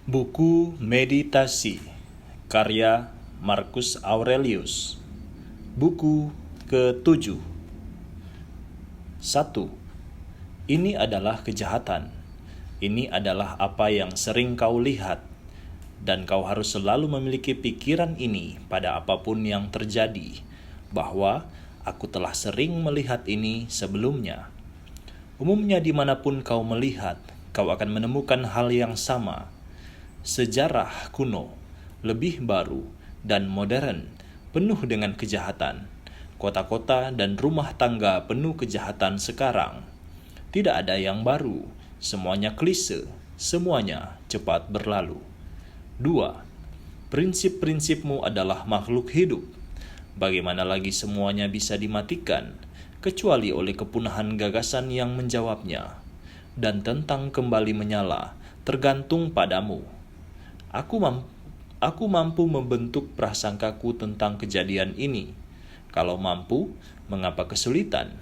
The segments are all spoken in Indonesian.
Buku Meditasi karya Marcus Aurelius. Buku ke-7. 1. Ini adalah kejahatan. Ini adalah apa yang sering kau lihat, dan kau harus selalu memiliki pikiran ini pada apapun yang terjadi, bahwa aku telah sering melihat ini sebelumnya. Umumnya dimanapun kau melihat, kau akan menemukan hal yang sama. Sejarah kuno, lebih baru, dan modern, penuh dengan kejahatan. Kota-kota dan rumah tangga penuh kejahatan sekarang. Tidak ada yang baru, semuanya klise, semuanya cepat berlalu. 2. Prinsip-prinsipmu adalah makhluk hidup. Bagaimana lagi semuanya bisa dimatikan, kecuali oleh kepunahan gagasan yang menjawabnya. Dan tentang kembali menyala, tergantung padamu. Aku mampu membentuk prasangkaku tentang kejadian ini. Kalau mampu, mengapa kesulitan?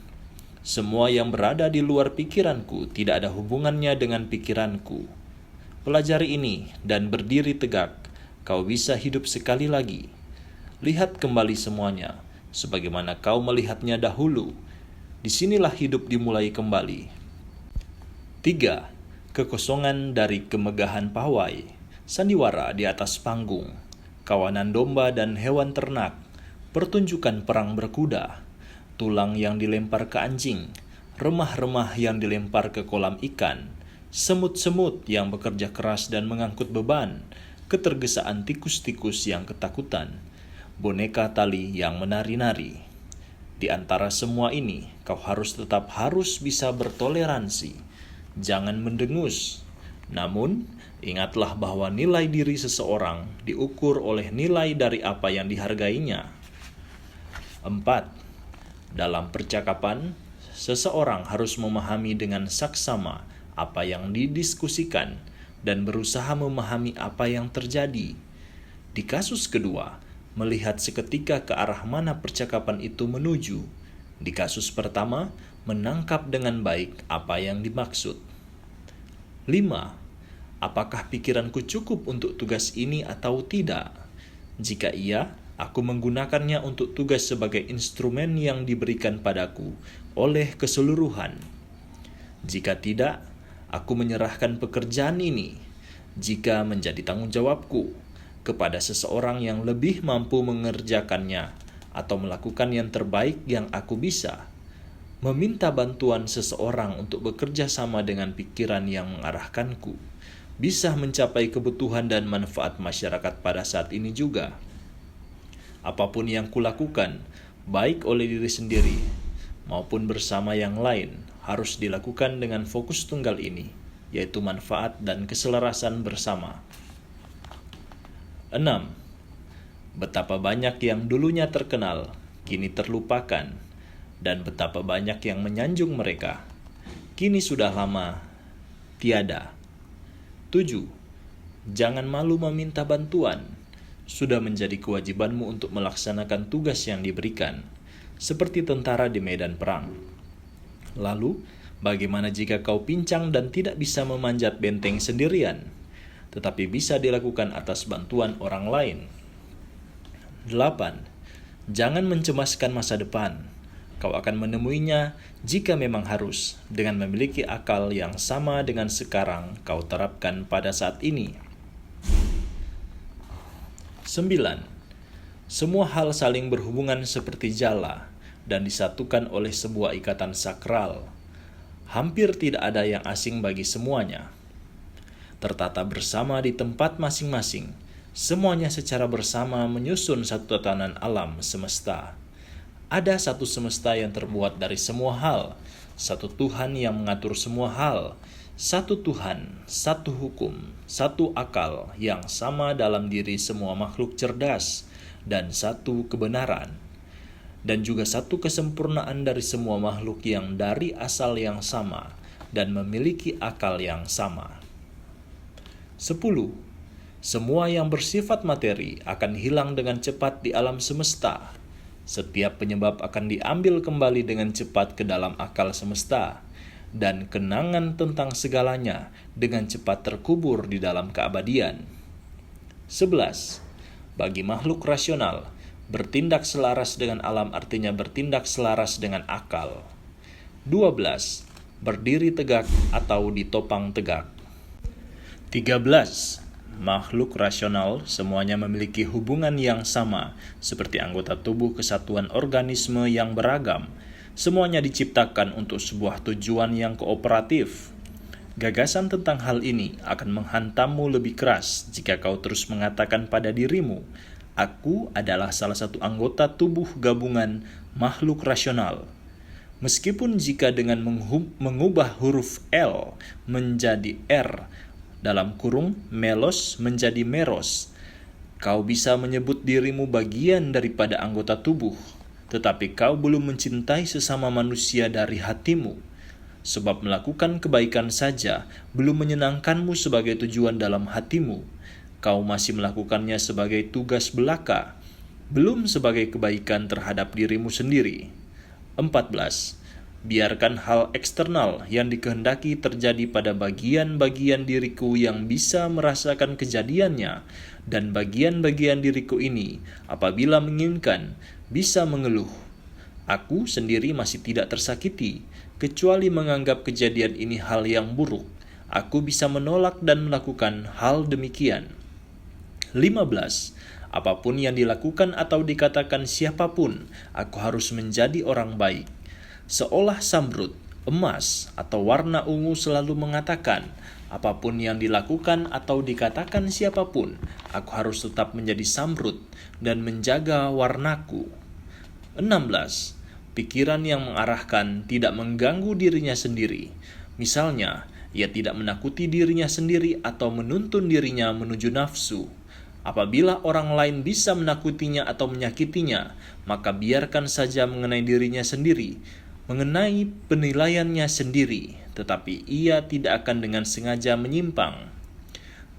Semua yang berada di luar pikiranku tidak ada hubungannya dengan pikiranku. Pelajari ini dan berdiri tegak, kau bisa hidup sekali lagi. Lihat kembali semuanya, sebagaimana kau melihatnya dahulu. Disinilah hidup dimulai kembali. 3. Kekosongan dari kemegahan pawai. Sandiwara di atas panggung, kawanan domba dan hewan ternak, pertunjukan perang berkuda, tulang yang dilempar ke anjing, remah-remah yang dilempar ke kolam ikan, semut-semut yang bekerja keras dan mengangkut beban, ketergesaan tikus-tikus yang ketakutan, boneka tali yang menari-nari. Di antara semua ini, kau tetap harus bisa bertoleransi. Jangan mendengus. Namun, ingatlah bahwa nilai diri seseorang diukur oleh nilai dari apa yang dihargainya. 4. Dalam percakapan, seseorang harus memahami dengan saksama apa yang didiskusikan dan berusaha memahami apa yang terjadi. Di kasus kedua, melihat seketika ke arah mana percakapan itu menuju. Di kasus pertama, menangkap dengan baik apa yang dimaksud. 5. Apakah pikiranku cukup untuk tugas ini atau tidak? Jika iya, aku menggunakannya untuk tugas sebagai instrumen yang diberikan padaku oleh keseluruhan. Jika tidak, aku menyerahkan pekerjaan ini, jika menjadi tanggung jawabku, kepada seseorang yang lebih mampu mengerjakannya atau melakukan yang terbaik yang aku bisa. Meminta bantuan seseorang untuk bekerja sama dengan pikiran yang mengarahkanku bisa mencapai kebutuhan dan manfaat masyarakat pada saat ini juga. Apapun yang kulakukan, baik oleh diri sendiri maupun bersama yang lain, harus dilakukan dengan fokus tunggal ini, yaitu manfaat dan keselarasan bersama. 6. Betapa banyak yang dulunya terkenal, kini terlupakan, dan betapa banyak yang menyanjung mereka, kini sudah lama tiada. 7. Jangan malu meminta bantuan. Sudah menjadi kewajibanmu untuk melaksanakan tugas yang diberikan, seperti tentara di medan perang. Lalu, bagaimana jika kau pincang dan tidak bisa memanjat benteng sendirian, tetapi bisa dilakukan atas bantuan orang lain? 8. Jangan mencemaskan masa depan. Kau akan menemuinya jika memang harus, dengan memiliki akal yang sama dengan sekarang kau terapkan pada saat ini. 9. Semua hal saling berhubungan seperti jala dan disatukan oleh sebuah ikatan sakral. Hampir tidak ada yang asing bagi semuanya. Tertata bersama di tempat masing-masing, semuanya secara bersama menyusun satu tatanan alam semesta. Ada satu semesta yang terbuat dari semua hal, satu Tuhan yang mengatur semua hal, satu Tuhan, satu hukum, satu akal yang sama dalam diri semua makhluk cerdas, dan satu kebenaran, dan juga satu kesempurnaan dari semua makhluk yang dari asal yang sama dan memiliki akal yang sama. 10. Semua yang bersifat materi akan hilang dengan cepat di alam semesta. Setiap penyebab akan diambil kembali dengan cepat ke dalam akal semesta, dan kenangan tentang segalanya dengan cepat terkubur di dalam keabadian. 11. Bagi makhluk rasional, bertindak selaras dengan alam artinya bertindak selaras dengan akal. 12. Berdiri tegak atau ditopang tegak. 13. Makhluk rasional semuanya memiliki hubungan yang sama, seperti anggota tubuh kesatuan organisme yang beragam. Semuanya diciptakan untuk sebuah tujuan yang kooperatif. Gagasan tentang hal ini akan menghantammu lebih keras jika kau terus mengatakan pada dirimu, "Aku adalah salah satu anggota tubuh gabungan makhluk rasional." Meskipun jika dengan mengubah huruf L menjadi R, dalam kurung melos menjadi meros, kau bisa menyebut dirimu bagian daripada anggota tubuh, tetapi kau belum mencintai sesama manusia dari hatimu, sebab melakukan kebaikan saja belum menyenangkanmu sebagai tujuan dalam hatimu. Kau masih melakukannya sebagai tugas belaka, belum sebagai kebaikan terhadap dirimu sendiri. 14. Biarkan hal eksternal yang dikehendaki terjadi pada bagian-bagian diriku yang bisa merasakan kejadiannya, dan bagian-bagian diriku ini, apabila menginginkan, bisa mengeluh. Aku sendiri masih tidak tersakiti, kecuali menganggap kejadian ini hal yang buruk. Aku bisa menolak dan melakukan hal demikian. 15. Apapun yang dilakukan atau dikatakan siapapun, aku harus menjadi orang baik. Seolah Samrud, emas, atau warna ungu selalu mengatakan, apapun yang dilakukan atau dikatakan siapapun, aku harus tetap menjadi Samrud dan menjaga warnaku. 16. Pikiran yang mengarahkan tidak mengganggu dirinya sendiri. Misalnya, ia tidak menakuti dirinya sendiri atau menuntun dirinya menuju nafsu. Apabila orang lain bisa menakutinya atau menyakitinya, maka biarkan saja mengenai dirinya sendiri, mengenai penilaiannya sendiri, tetapi ia tidak akan dengan sengaja menyimpang.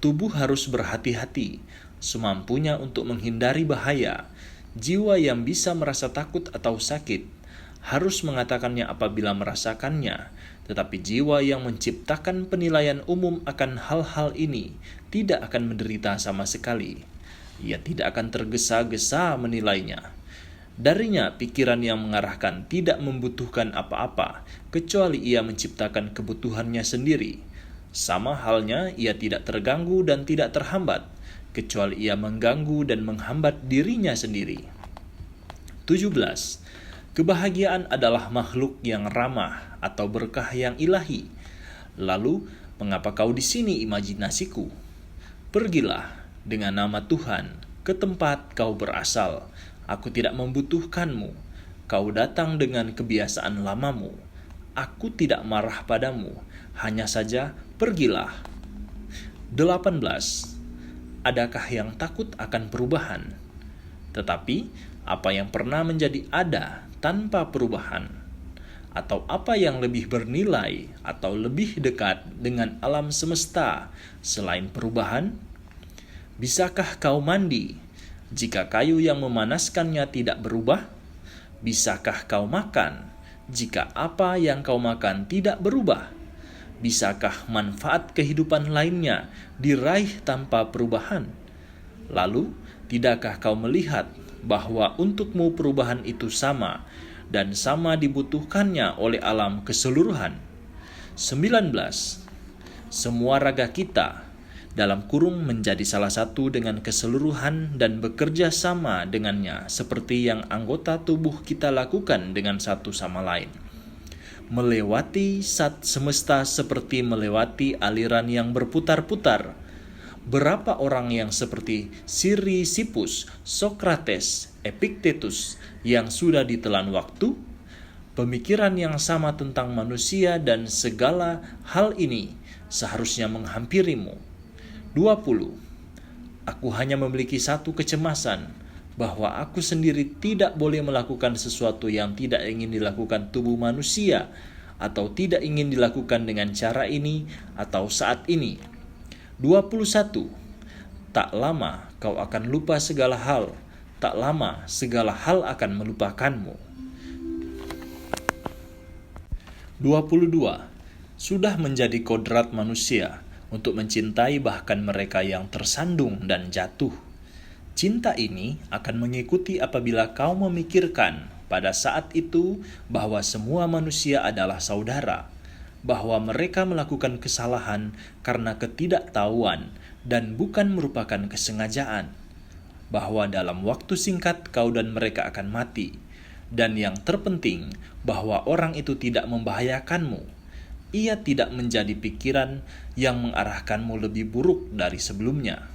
Tubuh harus berhati-hati, semampunya untuk menghindari bahaya. Jiwa yang bisa merasa takut atau sakit harus mengatakannya apabila merasakannya, tetapi jiwa yang menciptakan penilaian umum akan hal-hal ini tidak akan menderita sama sekali. Ia tidak akan tergesa-gesa menilainya. Darinya pikiran yang mengarahkan tidak membutuhkan apa-apa, kecuali ia menciptakan kebutuhannya sendiri. Sama halnya ia tidak terganggu dan tidak terhambat, kecuali ia mengganggu dan menghambat dirinya sendiri. 17. Kebahagiaan adalah makhluk yang ramah atau berkah yang ilahi. Lalu, mengapa kau di sini, imajinasiku? Pergilah dengan nama Tuhan ke tempat kau berasal. Aku tidak membutuhkanmu. Kau datang dengan kebiasaan lamamu. Aku tidak marah padamu. Hanya saja pergilah. 18. Adakah yang takut akan perubahan? Tetapi apa yang pernah menjadi ada tanpa perubahan? Atau apa yang lebih bernilai atau lebih dekat dengan alam semesta selain perubahan? Bisakah kau mandi jika kayu yang memanaskannya tidak berubah? Bisakah kau makan jika apa yang kau makan tidak berubah? Bisakah manfaat kehidupan lainnya diraih tanpa perubahan? Lalu, tidakkah kau melihat bahwa untukmu perubahan itu sama dan sama dibutuhkannya oleh alam keseluruhan? 19. Semua raga kita dalam kurung menjadi salah satu dengan keseluruhan dan bekerja sama dengannya seperti yang anggota tubuh kita lakukan dengan satu sama lain. Melewati semesta seperti melewati aliran yang berputar-putar. Berapa orang yang seperti Chrysippus, Socrates, Epictetus yang sudah ditelan waktu? Pemikiran yang sama tentang manusia dan segala hal ini seharusnya menghampirimu. 20. Aku hanya memiliki satu kecemasan, bahwa aku sendiri tidak boleh melakukan sesuatu yang tidak ingin dilakukan tubuh manusia, atau tidak ingin dilakukan dengan cara ini atau saat ini. 21. Tak lama kau akan lupa segala hal, tak lama segala hal akan melupakanmu. 22. Sudah menjadi kodrat manusia untuk mencintai bahkan mereka yang tersandung dan jatuh. Cinta ini akan mengikuti apabila kau memikirkan pada saat itu bahwa semua manusia adalah saudara, bahwa mereka melakukan kesalahan karena ketidaktahuan dan bukan merupakan kesengajaan, bahwa dalam waktu singkat kau dan mereka akan mati, dan yang terpenting bahwa orang itu tidak membahayakanmu. Ia tidak menjadi pikiran yang mengarahkanmu lebih buruk dari sebelumnya.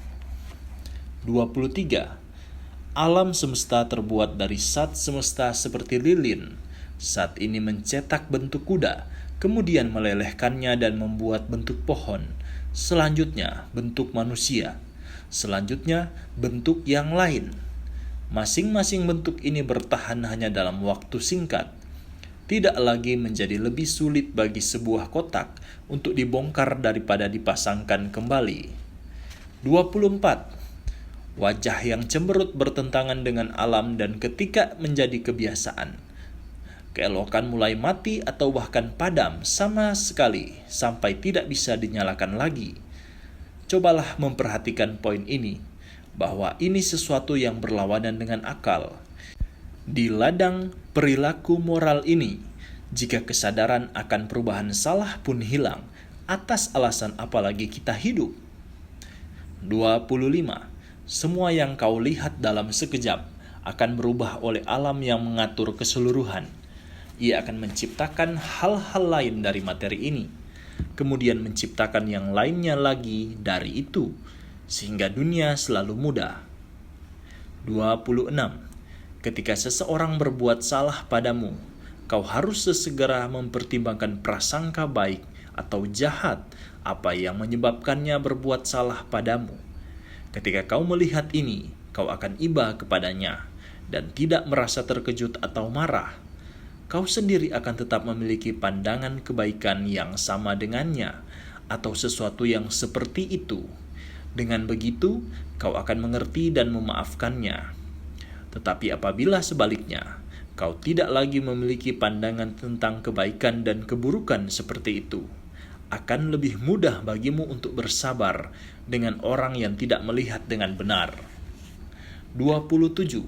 23. Alam semesta terbuat dari zat semesta seperti lilin. Zat ini mencetak bentuk kuda, kemudian melelehkannya dan membuat bentuk pohon. Selanjutnya bentuk manusia. Selanjutnya bentuk yang lain. Masing-masing bentuk ini bertahan hanya dalam waktu singkat. Tidak lagi menjadi lebih sulit bagi sebuah kotak untuk dibongkar daripada dipasangkan kembali. 24. Wajah yang cemberut bertentangan dengan alam dan ketika menjadi kebiasaan. Keelokan mulai mati atau bahkan padam sama sekali sampai tidak bisa dinyalakan lagi. Cobalah memperhatikan poin ini, bahwa ini sesuatu yang berlawanan dengan akal. Di ladang perilaku moral ini, jika kesadaran akan perubahan salah pun hilang, atas alasan apalagi kita hidup. 25. Semua yang kau lihat dalam sekejap akan berubah oleh alam yang mengatur keseluruhan. Ia akan menciptakan hal-hal lain dari materi ini, kemudian menciptakan yang lainnya lagi dari itu, sehingga dunia selalu mudah. 26. Ketika seseorang berbuat salah padamu, kau harus sesegera mempertimbangkan prasangka baik atau jahat apa yang menyebabkannya berbuat salah padamu. Ketika kau melihat ini, kau akan iba kepadanya dan tidak merasa terkejut atau marah. Kau sendiri akan tetap memiliki pandangan kebaikan yang sama dengannya atau sesuatu yang seperti itu. Dengan begitu, kau akan mengerti dan memaafkannya. Tetapi apabila sebaliknya, kau tidak lagi memiliki pandangan tentang kebaikan dan keburukan seperti itu, akan lebih mudah bagimu untuk bersabar dengan orang yang tidak melihat dengan benar. 27.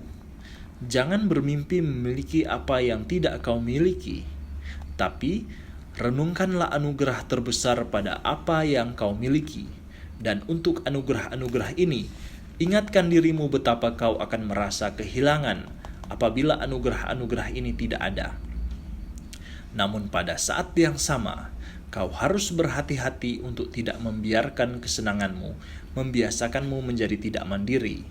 Jangan bermimpi memiliki apa yang tidak kau miliki, tapi renungkanlah anugerah terbesar pada apa yang kau miliki. Dan untuk anugerah-anugerah ini, ingatkan dirimu betapa kau akan merasa kehilangan apabila anugerah-anugerah ini tidak ada. Namun pada saat yang sama, kau harus berhati-hati untuk tidak membiarkan kesenanganmu membiasakanmu menjadi tidak mandiri,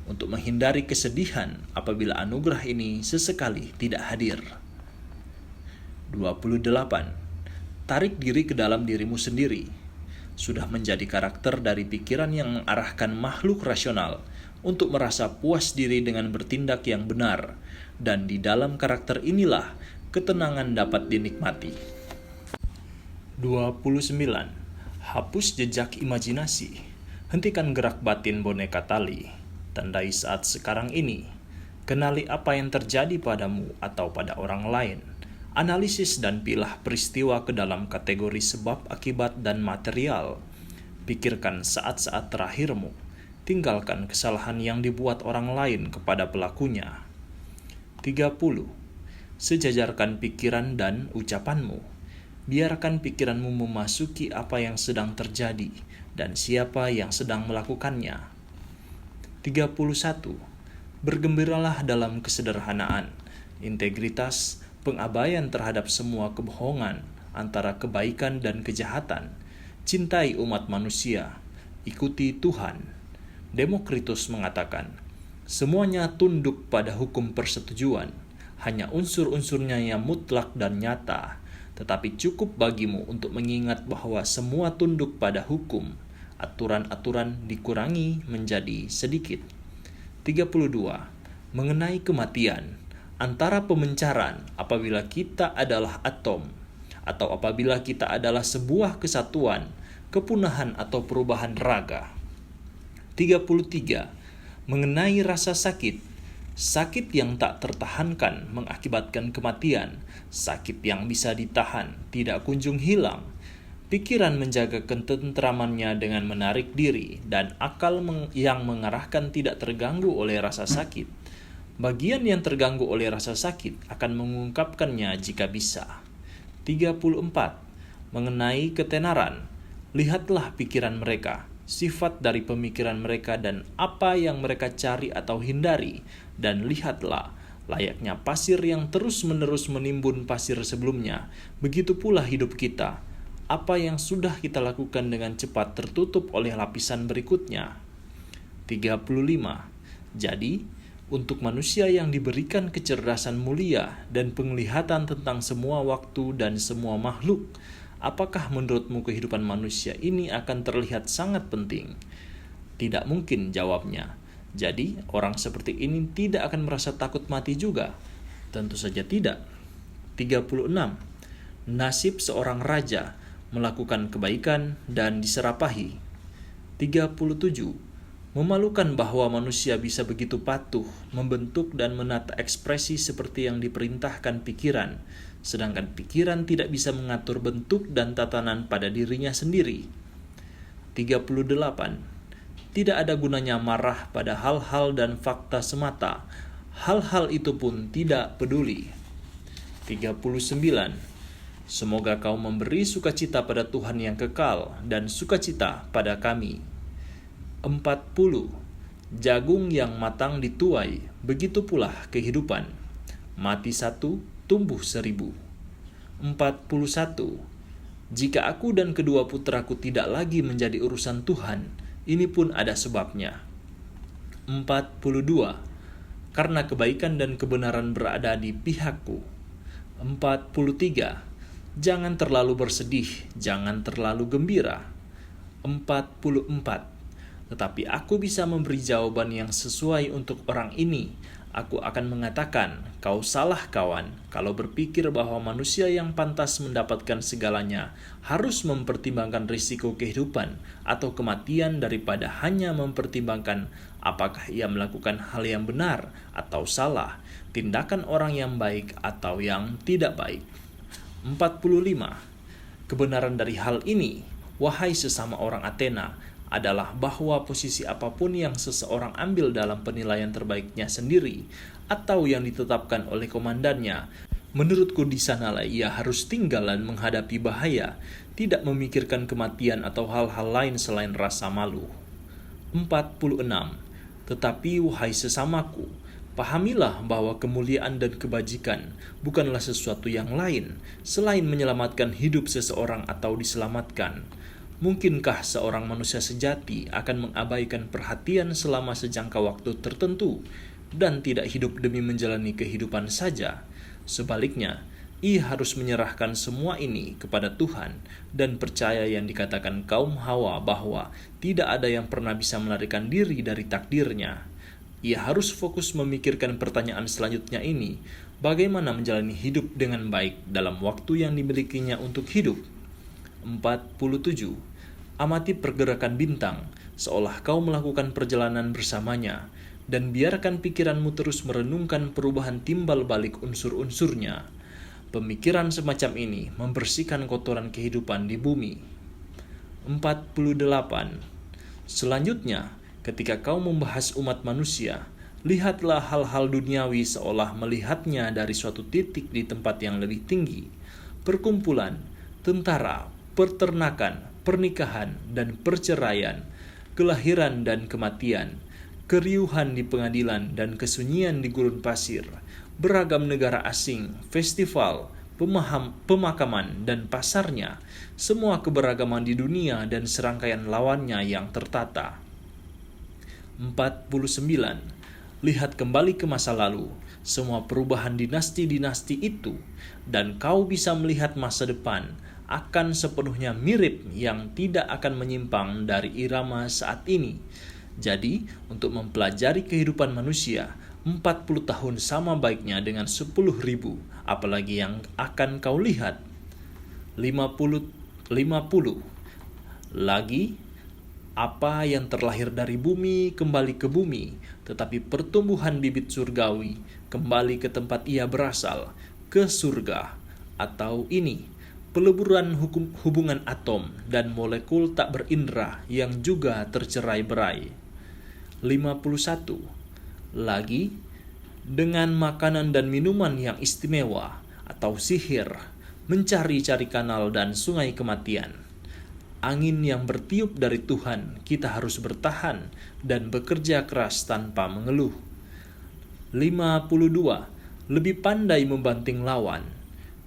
untuk menghindari kesedihan apabila anugerah ini sesekali tidak hadir. 28. Tarik diri ke dalam dirimu sendiri. Sudah menjadi karakter dari pikiran yang mengarahkan makhluk rasional untuk merasa puas diri dengan bertindak yang benar, dan di dalam karakter inilah ketenangan dapat dinikmati. 29. Hapus jejak imajinasi. Hentikan gerak batin boneka tali. Tandai saat sekarang ini. Kenali apa yang terjadi padamu atau pada orang lain. Analisis dan pilah peristiwa ke dalam kategori sebab, akibat, dan material. Pikirkan saat-saat terakhirmu. Tinggalkan kesalahan yang dibuat orang lain kepada pelakunya. 30. Sejajarkan pikiran dan ucapanmu. Biarkan pikiranmu memasuki apa yang sedang terjadi dan siapa yang sedang melakukannya. 31. Bergembiralah dalam kesederhanaan, integritas, pengabaian terhadap semua kebohongan antara kebaikan dan kejahatan. Cintai umat manusia, ikuti Tuhan. Demokritus mengatakan, semuanya tunduk pada hukum persetujuan, hanya unsur-unsurnya yang mutlak dan nyata. Tetapi cukup bagimu untuk mengingat bahwa semua tunduk pada hukum. Aturan-aturan dikurangi menjadi sedikit. 32. Mengenai kematian, antara pemencaran apabila kita adalah atom, atau apabila kita adalah sebuah kesatuan, kepunahan atau perubahan raga. 33. Mengenai rasa sakit, sakit yang tak tertahankan mengakibatkan kematian. Sakit yang bisa ditahan tidak kunjung hilang. Pikiran menjaga ketentramannya dengan menarik diri, dan akal yang mengarahkan tidak terganggu oleh rasa sakit. Bagian yang terganggu oleh rasa sakit akan mengungkapkannya jika bisa. 34. Mengenai ketenaran, lihatlah pikiran mereka, sifat dari pemikiran mereka dan apa yang mereka cari atau hindari, dan lihatlah, layaknya pasir yang terus-menerus menimbun pasir sebelumnya, begitu pula hidup kita. Apa yang sudah kita lakukan dengan cepat tertutup oleh lapisan berikutnya. 35. Jadi, untuk manusia yang diberikan kecerdasan mulia dan penglihatan tentang semua waktu dan semua makhluk, apakah menurutmu kehidupan manusia ini akan terlihat sangat penting? Tidak mungkin jawabnya. Jadi, orang seperti ini tidak akan merasa takut mati juga? Tentu saja tidak. 36. Nasib seorang raja melakukan kebaikan dan diserapahi. 37. Memalukan bahwa manusia bisa begitu patuh, membentuk dan menata ekspresi seperti yang diperintahkan pikiran, sedangkan pikiran tidak bisa mengatur bentuk dan tatanan pada dirinya sendiri. 38. Tidak ada gunanya marah pada hal-hal dan fakta semata. Hal-hal itu pun tidak peduli. 39. Semoga kau memberi sukacita pada Tuhan yang kekal dan sukacita pada kami. 40. Jagung yang matang dituai, begitu pula kehidupan. Mati 1, tumbuh 1000. 41. Jika aku dan kedua putraku tidak lagi menjadi urusan Tuhan, ini pun ada sebabnya. 42. Karena kebaikan dan kebenaran berada di pihakku. 43. Jangan terlalu bersedih, jangan terlalu gembira. 44. Tetapi aku bisa memberi jawaban yang sesuai untuk orang ini. Aku akan mengatakan, kau salah kawan, kalau berpikir bahwa manusia yang pantas mendapatkan segalanya harus mempertimbangkan risiko kehidupan atau kematian daripada hanya mempertimbangkan apakah ia melakukan hal yang benar atau salah, tindakan orang yang baik atau yang tidak baik. 45. Kebenaran dari hal ini, wahai sesama orang Athena, adalah bahwa posisi apapun yang seseorang ambil dalam penilaian terbaiknya sendiri atau yang ditetapkan oleh komandannya, menurutku di sanalah ia harus tinggal dan menghadapi bahaya, tidak memikirkan kematian atau hal-hal lain selain rasa malu. 46. Tetapi wahai sesamaku, pahamilah bahwa kemuliaan dan kebajikan bukanlah sesuatu yang lain selain menyelamatkan hidup seseorang atau diselamatkan. Mungkinkah seorang manusia sejati akan mengabaikan perhatian selama sejangka waktu tertentu dan tidak hidup demi menjalani kehidupan saja? Sebaliknya, ia harus menyerahkan semua ini kepada Tuhan dan percaya yang dikatakan kaum Hawa bahwa tidak ada yang pernah bisa melarikan diri dari takdirnya. Ia harus fokus memikirkan pertanyaan selanjutnya ini, bagaimana menjalani hidup dengan baik dalam waktu yang dimilikinya untuk hidup. 47. Amati pergerakan bintang, seolah kau melakukan perjalanan bersamanya, dan biarkan pikiranmu terus merenungkan perubahan timbal balik unsur-unsurnya. Pemikiran semacam ini membersihkan kotoran kehidupan di bumi. 48. Selanjutnya, ketika kau membahas umat manusia, lihatlah hal-hal duniawi seolah melihatnya dari suatu titik di tempat yang lebih tinggi. Perkumpulan, tentara, peternakan, pernikahan dan perceraian, kelahiran dan kematian, keriuhan di pengadilan dan kesunyian di gurun pasir, beragam negara asing, festival, pemakaman dan pasarnya, semua keberagaman di dunia dan serangkaian lawannya yang tertata. 49. Lihat kembali ke masa lalu, semua perubahan dinasti-dinasti itu, dan kau bisa melihat masa depan akan sepenuhnya mirip yang tidak akan menyimpang dari irama saat ini. Jadi, untuk mempelajari kehidupan manusia, 40 tahun sama baiknya dengan 10.000, apalagi yang akan kau lihat. 50. Lagi, apa yang terlahir dari bumi kembali ke bumi, tetapi pertumbuhan bibit surgawi kembali ke tempat ia berasal, ke surga. Atau ini, peleburan hubungan atom dan molekul tak berindera yang juga tercerai-berai. 51. Lagi, dengan makanan dan minuman yang istimewa atau sihir, mencari-cari kanal dan sungai kematian. Angin yang bertiup dari Tuhan, kita harus bertahan dan bekerja keras tanpa mengeluh. 52. Lebih pandai membanting lawan,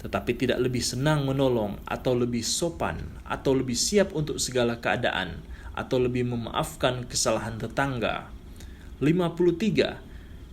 tetapi tidak lebih senang menolong atau lebih sopan atau lebih siap untuk segala keadaan atau lebih memaafkan kesalahan tetangga. 53.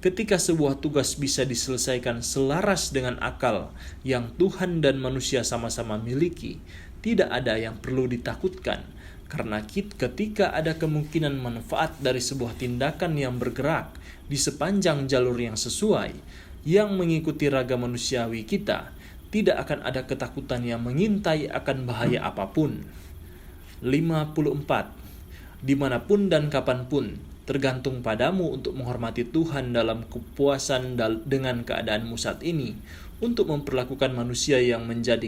Ketika sebuah tugas bisa diselesaikan selaras dengan akal yang Tuhan dan manusia sama-sama miliki, tidak ada yang perlu ditakutkan, karena ketika ada kemungkinan manfaat dari sebuah tindakan yang bergerak di sepanjang jalur yang sesuai, yang mengikuti raga manusiawi kita, tidak akan ada ketakutan yang mengintai akan bahaya apapun. 54. Dimanapun dan kapanpun, tergantung padamu untuk menghormati Tuhan dalam kepuasan dengan keadaanmu saat ini, untuk memperlakukan manusia yang menjadi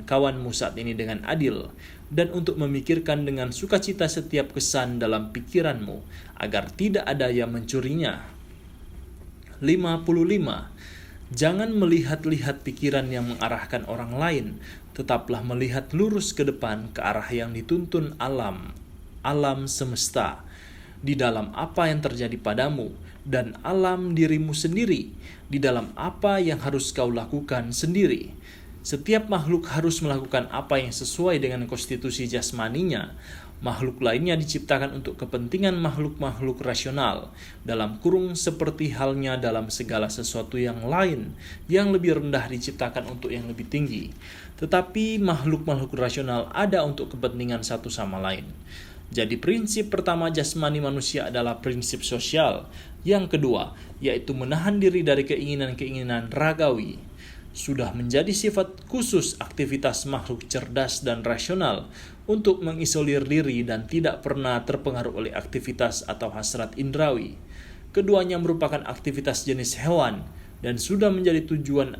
kawanmu saat ini dengan adil, dan untuk memikirkan dengan sukacita setiap kesan dalam pikiranmu, agar tidak ada yang mencurinya. 55. Jangan melihat-lihat pikiran yang mengarahkan orang lain, tetaplah melihat lurus ke depan ke arah yang dituntun alam semesta, di dalam apa yang terjadi padamu, dan alam dirimu sendiri, di dalam apa yang harus kau lakukan sendiri. Setiap makhluk harus melakukan apa yang sesuai dengan konstitusi jasmaninya. Makhluk lainnya diciptakan untuk kepentingan makhluk-makhluk rasional, dalam kurung seperti halnya dalam segala sesuatu yang lain, yang lebih rendah diciptakan untuk yang lebih tinggi. Tetapi makhluk-makhluk rasional ada untuk kepentingan satu sama lain. Jadi prinsip pertama jasmani manusia adalah prinsip sosial. Yang kedua, yaitu menahan diri dari keinginan-keinginan ragawi. Sudah menjadi sifat khusus aktivitas makhluk cerdas dan rasional untuk mengisolir diri dan tidak pernah terpengaruh oleh aktivitas atau hasrat indrawi. Keduanya merupakan aktivitas jenis hewan dan sudah menjadi tujuan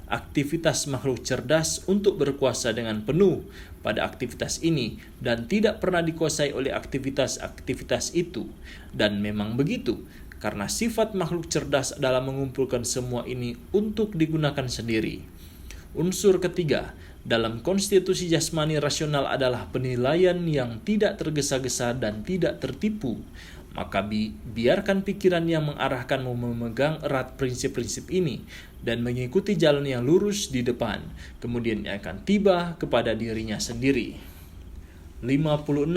aktivitas makhluk cerdas untuk berkuasa dengan penuh pada aktivitas ini dan tidak pernah dikuasai oleh aktivitas-aktivitas itu. Dan memang begitu, karena sifat makhluk cerdas adalah mengumpulkan semua ini untuk digunakan sendiri. Unsur ketiga dalam konstitusi jasmani rasional adalah penilaian yang tidak tergesa-gesa dan tidak tertipu. Maka biarkan pikiran yang mengarahkanmu memegang erat prinsip-prinsip ini dan mengikuti jalan yang lurus di depan. Kemudian ia akan tiba kepada dirinya sendiri. 56.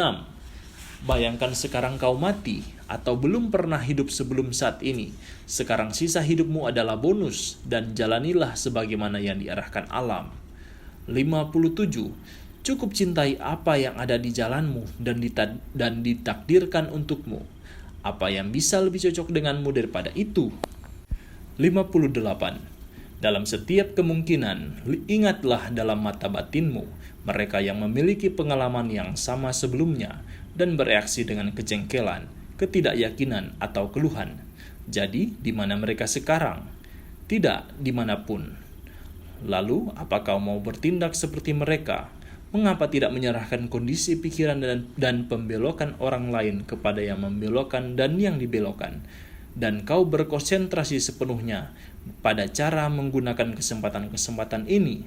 Bayangkan sekarang kau mati atau belum pernah hidup sebelum saat ini. Sekarang sisa hidupmu adalah bonus dan jalanilah sebagaimana yang diarahkan alam. 57. Cukup cintai apa yang ada di jalanmu dan ditakdirkan untukmu. Apa yang bisa lebih cocok denganmu daripada itu? 58. Dalam setiap kemungkinan, ingatlah dalam mata batinmu mereka yang memiliki pengalaman yang sama sebelumnya dan bereaksi dengan kejengkelan, ketidakyakinan, atau keluhan. Jadi, di mana mereka sekarang? Tidak dimanapun. Lalu, apa kau mau bertindak seperti mereka? Mengapa tidak menyerahkan kondisi pikiran dan pembelokan orang lain kepada yang membelokkan dan yang dibelokkan? Dan kau berkonsentrasi sepenuhnya pada cara menggunakan kesempatan-kesempatan ini.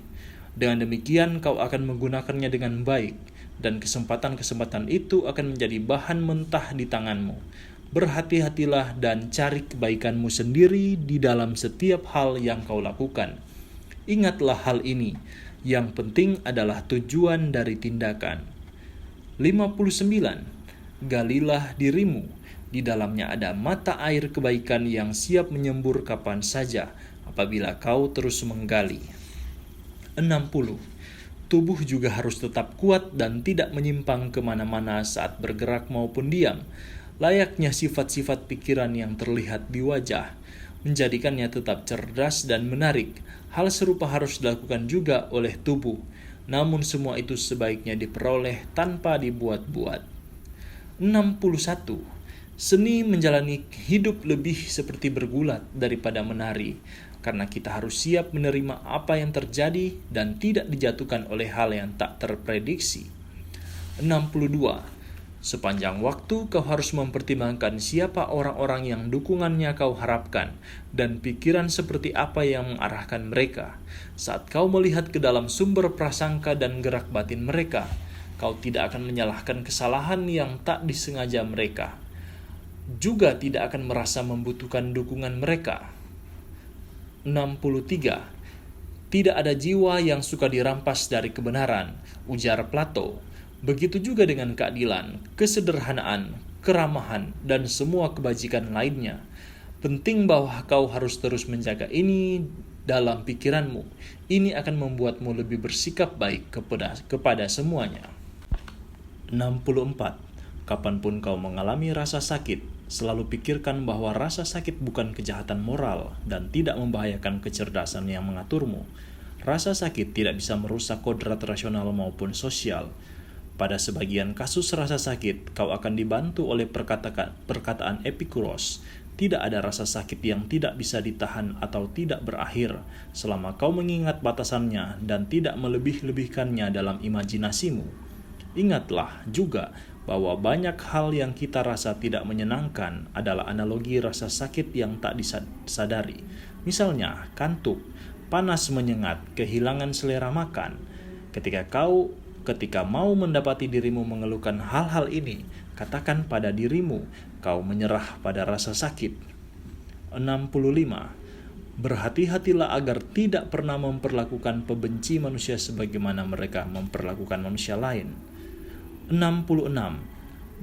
Dengan demikian, kau akan menggunakannya dengan baik, dan kesempatan-kesempatan itu akan menjadi bahan mentah di tanganmu. Berhati-hatilah dan cari kebaikanmu sendiri di dalam setiap hal yang kau lakukan. Ingatlah hal ini, yang penting adalah tujuan dari tindakan. 59. Galilah dirimu, di dalamnya ada mata air kebaikan yang siap menyembur kapan saja apabila kau terus menggali. 60. Tubuh juga harus tetap kuat dan tidak menyimpang kemana-mana saat bergerak maupun diam, layaknya sifat-sifat pikiran yang terlihat di wajah, menjadikannya tetap cerdas dan menarik. Hal serupa harus dilakukan juga oleh tubuh, namun semua itu sebaiknya diperoleh tanpa dibuat-buat. 61. Seni menjalani hidup lebih seperti bergulat daripada menari. karena kita harus siap menerima apa yang terjadi dan tidak dijatuhkan oleh hal yang tak terprediksi. 62. Sepanjang waktu kau harus mempertimbangkan siapa orang-orang yang dukungannya kau harapkan dan pikiran seperti apa yang mengarahkan mereka. Saat kau melihat ke dalam sumber prasangka dan gerak batin mereka, kau tidak akan menyalahkan kesalahan yang tak disengaja mereka. Juga tidak akan merasa membutuhkan dukungan mereka. 63. Tidak ada jiwa yang suka dirampas dari kebenaran, ujar Plato. Begitu juga dengan keadilan, kesederhanaan, keramahan, dan semua kebajikan lainnya. Penting bahwa kau harus terus menjaga ini dalam pikiranmu. Ini akan membuatmu lebih bersikap baik kepada semuanya. 64. Kapanpun kau mengalami rasa sakit, selalu pikirkan bahwa rasa sakit bukan kejahatan moral dan tidak membahayakan kecerdasan yang mengaturmu. Rasa sakit tidak bisa merusak kodrat rasional maupun sosial. Pada sebagian kasus rasa sakit, kau akan dibantu oleh perkataan Epikuros. Tidak ada rasa sakit yang tidak bisa ditahan atau tidak berakhir, selama kau mengingat batasannya dan tidak melebih-lebihkannya dalam imajinasimu. Ingatlah juga bahwa banyak hal yang kita rasa tidak menyenangkan adalah analogi rasa sakit yang tak disadari. Misalnya, kantuk, panas menyengat, kehilangan selera makan. Ketika mau mendapati dirimu mengeluhkan hal-hal ini, katakan pada dirimu, kau menyerah pada rasa sakit. 65. Berhati-hatilah agar tidak pernah memperlakukan pembenci manusia sebagaimana mereka memperlakukan manusia lain. 66.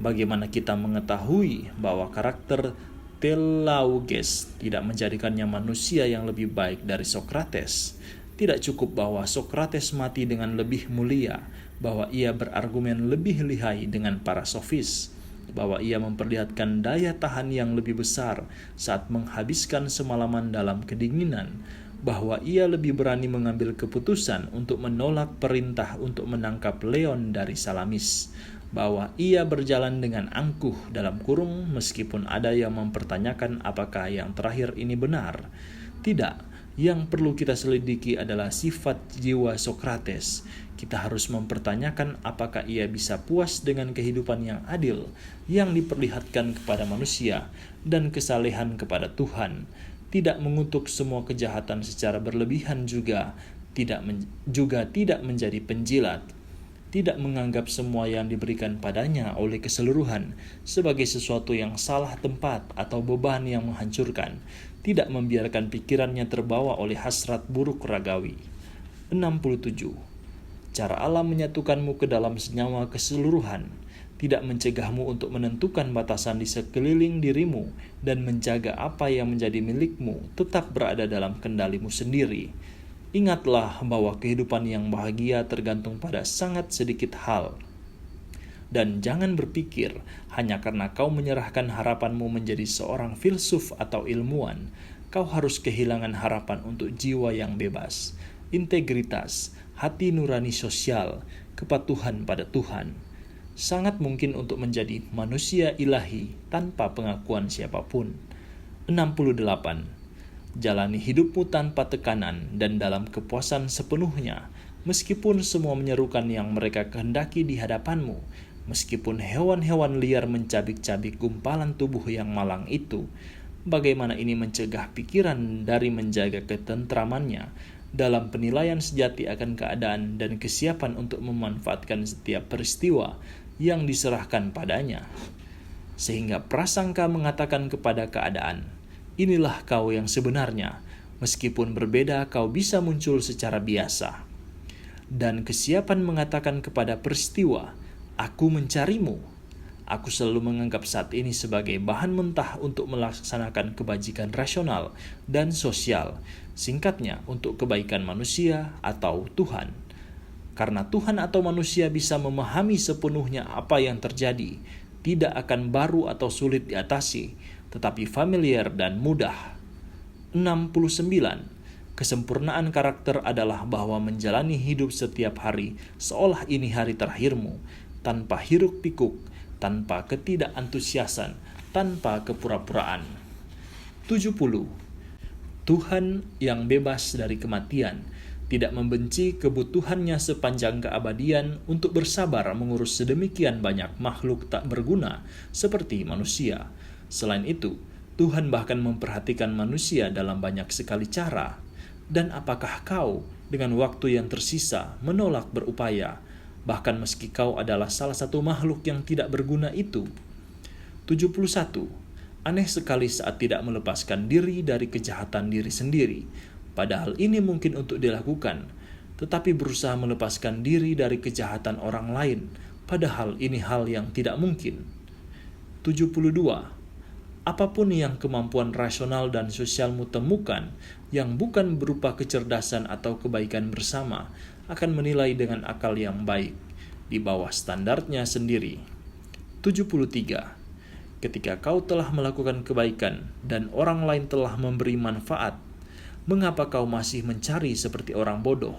Bagaimana kita mengetahui bahwa karakter Telauges tidak menjadikannya manusia yang lebih baik dari Sokrates? Tidak cukup bahwa Sokrates mati dengan lebih mulia, bahwa ia berargumen lebih lihai dengan para sofis, bahwa ia memperlihatkan daya tahan yang lebih besar saat menghabiskan semalaman dalam kedinginan, bahwa ia lebih berani mengambil keputusan untuk menolak perintah untuk menangkap Leon dari Salamis, bahwa ia berjalan dengan angkuh dalam kurung meskipun ada yang mempertanyakan apakah yang terakhir ini benar. Tidak. Yang perlu kita selidiki adalah sifat jiwa Sokrates. Kita harus mempertanyakan apakah ia bisa puas dengan kehidupan yang adil, yang diperlihatkan kepada manusia, dan kesalehan kepada Tuhan. Tidak mengutuk semua kejahatan secara berlebihan juga tidak menjadi penjilat. Tidak menganggap semua yang diberikan padanya oleh keseluruhan sebagai sesuatu yang salah tempat atau beban yang menghancurkan. Tidak membiarkan pikirannya terbawa oleh hasrat buruk ragawi. 67. Cara Allah menyatukanmu ke dalam senyawa keseluruhan, tidak mencegahmu untuk menentukan batasan di sekeliling dirimu dan menjaga apa yang menjadi milikmu tetap berada dalam kendalimu sendiri. Ingatlah bahwa kehidupan yang bahagia tergantung pada sangat sedikit hal. Dan jangan berpikir hanya karena kau menyerahkan harapanmu menjadi seorang filsuf atau ilmuwan, kau harus kehilangan harapan untuk jiwa yang bebas, integritas, hati nurani sosial, kepatuhan pada Tuhan. Sangat mungkin untuk menjadi manusia ilahi tanpa pengakuan siapapun. 68. Jalani hidupmu tanpa tekanan dan dalam kepuasan sepenuhnya, meskipun semua menyerukan yang mereka kehendaki di hadapanmu, meskipun hewan-hewan liar mencabik-cabik gumpalan tubuh yang malang itu. Bagaimana ini mencegah pikiran dari menjaga ketentramannya dalam penilaian sejati akan keadaan dan kesiapan untuk memanfaatkan setiap peristiwa yang diserahkan padanya. Sehingga prasangka mengatakan kepada keadaan, inilah kau yang sebenarnya, meskipun berbeda kau bisa muncul secara biasa. Dan kesiapan mengatakan kepada peristiwa, aku mencarimu. Aku selalu menganggap saat ini sebagai bahan mentah untuk melaksanakan kebajikan rasional dan sosial, singkatnya untuk kebaikan manusia atau Tuhan. Karena Tuhan atau manusia bisa memahami sepenuhnya apa yang terjadi, tidak akan baru atau sulit diatasi, tetapi familiar dan mudah. 69. Kesempurnaan karakter adalah bahwa menjalani hidup setiap hari seolah ini hari terakhirmu, tanpa hiruk-pikuk, tanpa ketidakantusiasan, tanpa kepura-puraan. 70. Tuhan yang bebas dari kematian tidak membenci kebutuhannya sepanjang keabadian untuk bersabar mengurus sedemikian banyak makhluk tak berguna seperti manusia. Selain itu, Tuhan bahkan memperhatikan manusia dalam banyak sekali cara. Dan apakah kau dengan waktu yang tersisa menolak berupaya, bahkan meski kau adalah salah satu makhluk yang tidak berguna itu? 71. Aneh sekali saat tidak melepaskan diri dari kejahatan diri sendiri. Padahal ini mungkin untuk dilakukan, tetapi berusaha melepaskan diri dari kejahatan orang lain, padahal ini hal yang tidak mungkin. 72. Apapun yang kemampuan rasional dan sosialmu temukan yang bukan berupa kecerdasan atau kebaikan bersama akan menilai dengan akal yang baik di bawah standarnya sendiri. 73. Ketika kau telah melakukan kebaikan dan orang lain telah memberi manfaat, mengapa kau masih mencari seperti orang bodoh?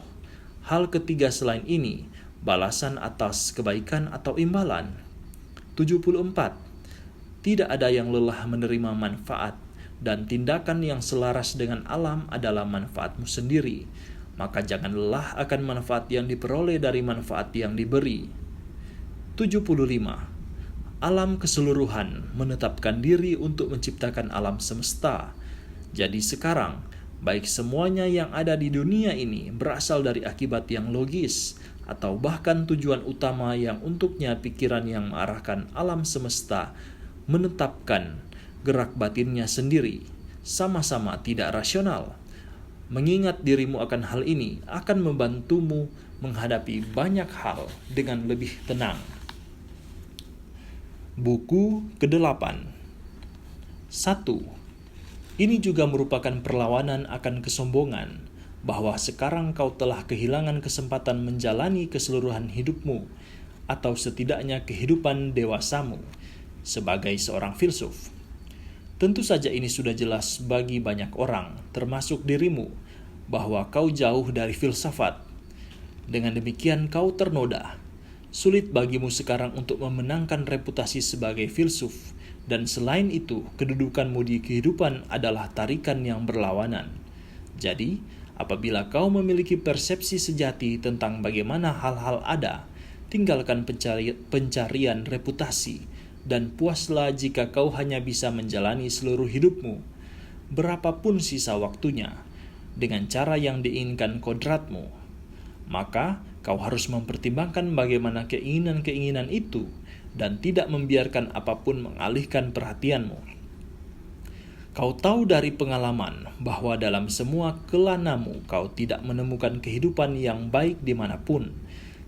Hal ketiga selain ini, balasan atas kebaikan atau imbalan. 74. Tidak ada yang lelah menerima manfaat, dan tindakan yang selaras dengan alam adalah manfaatmu sendiri. Maka jangan lelah akan manfaat yang diperoleh dari manfaat yang diberi. 75. Alam keseluruhan menetapkan diri untuk menciptakan alam semesta. Jadi sekarang, baik semuanya yang ada di dunia ini berasal dari akibat yang logis, atau bahkan tujuan utama yang untuknya pikiran yang mengarahkan alam semesta menetapkan gerak batinnya sendiri, sama-sama tidak rasional. Mengingat dirimu akan hal ini akan membantumu menghadapi banyak hal dengan lebih tenang. Buku ke-8. 1. Ini juga merupakan perlawanan akan kesombongan, bahwa sekarang kau telah kehilangan kesempatan menjalani keseluruhan hidupmu, atau setidaknya kehidupan dewasamu, sebagai seorang filsuf. Tentu saja ini sudah jelas bagi banyak orang, termasuk dirimu, bahwa kau jauh dari filsafat. Dengan demikian kau ternoda. Sulit bagimu sekarang untuk memenangkan reputasi sebagai filsuf, dan selain itu, kedudukanmu di kehidupan adalah tarikan yang berlawanan. Jadi, apabila kau memiliki persepsi sejati tentang bagaimana hal-hal ada, tinggalkan pencarian reputasi, dan puaslah jika kau hanya bisa menjalani seluruh hidupmu, berapapun sisa waktunya, dengan cara yang diinginkan kodratmu. Maka, kau harus mempertimbangkan bagaimana keinginan-keinginan itu dan tidak membiarkan apapun mengalihkan perhatianmu. Kau tahu dari pengalaman bahwa dalam semua kelanamu kau tidak menemukan kehidupan yang baik dimanapun,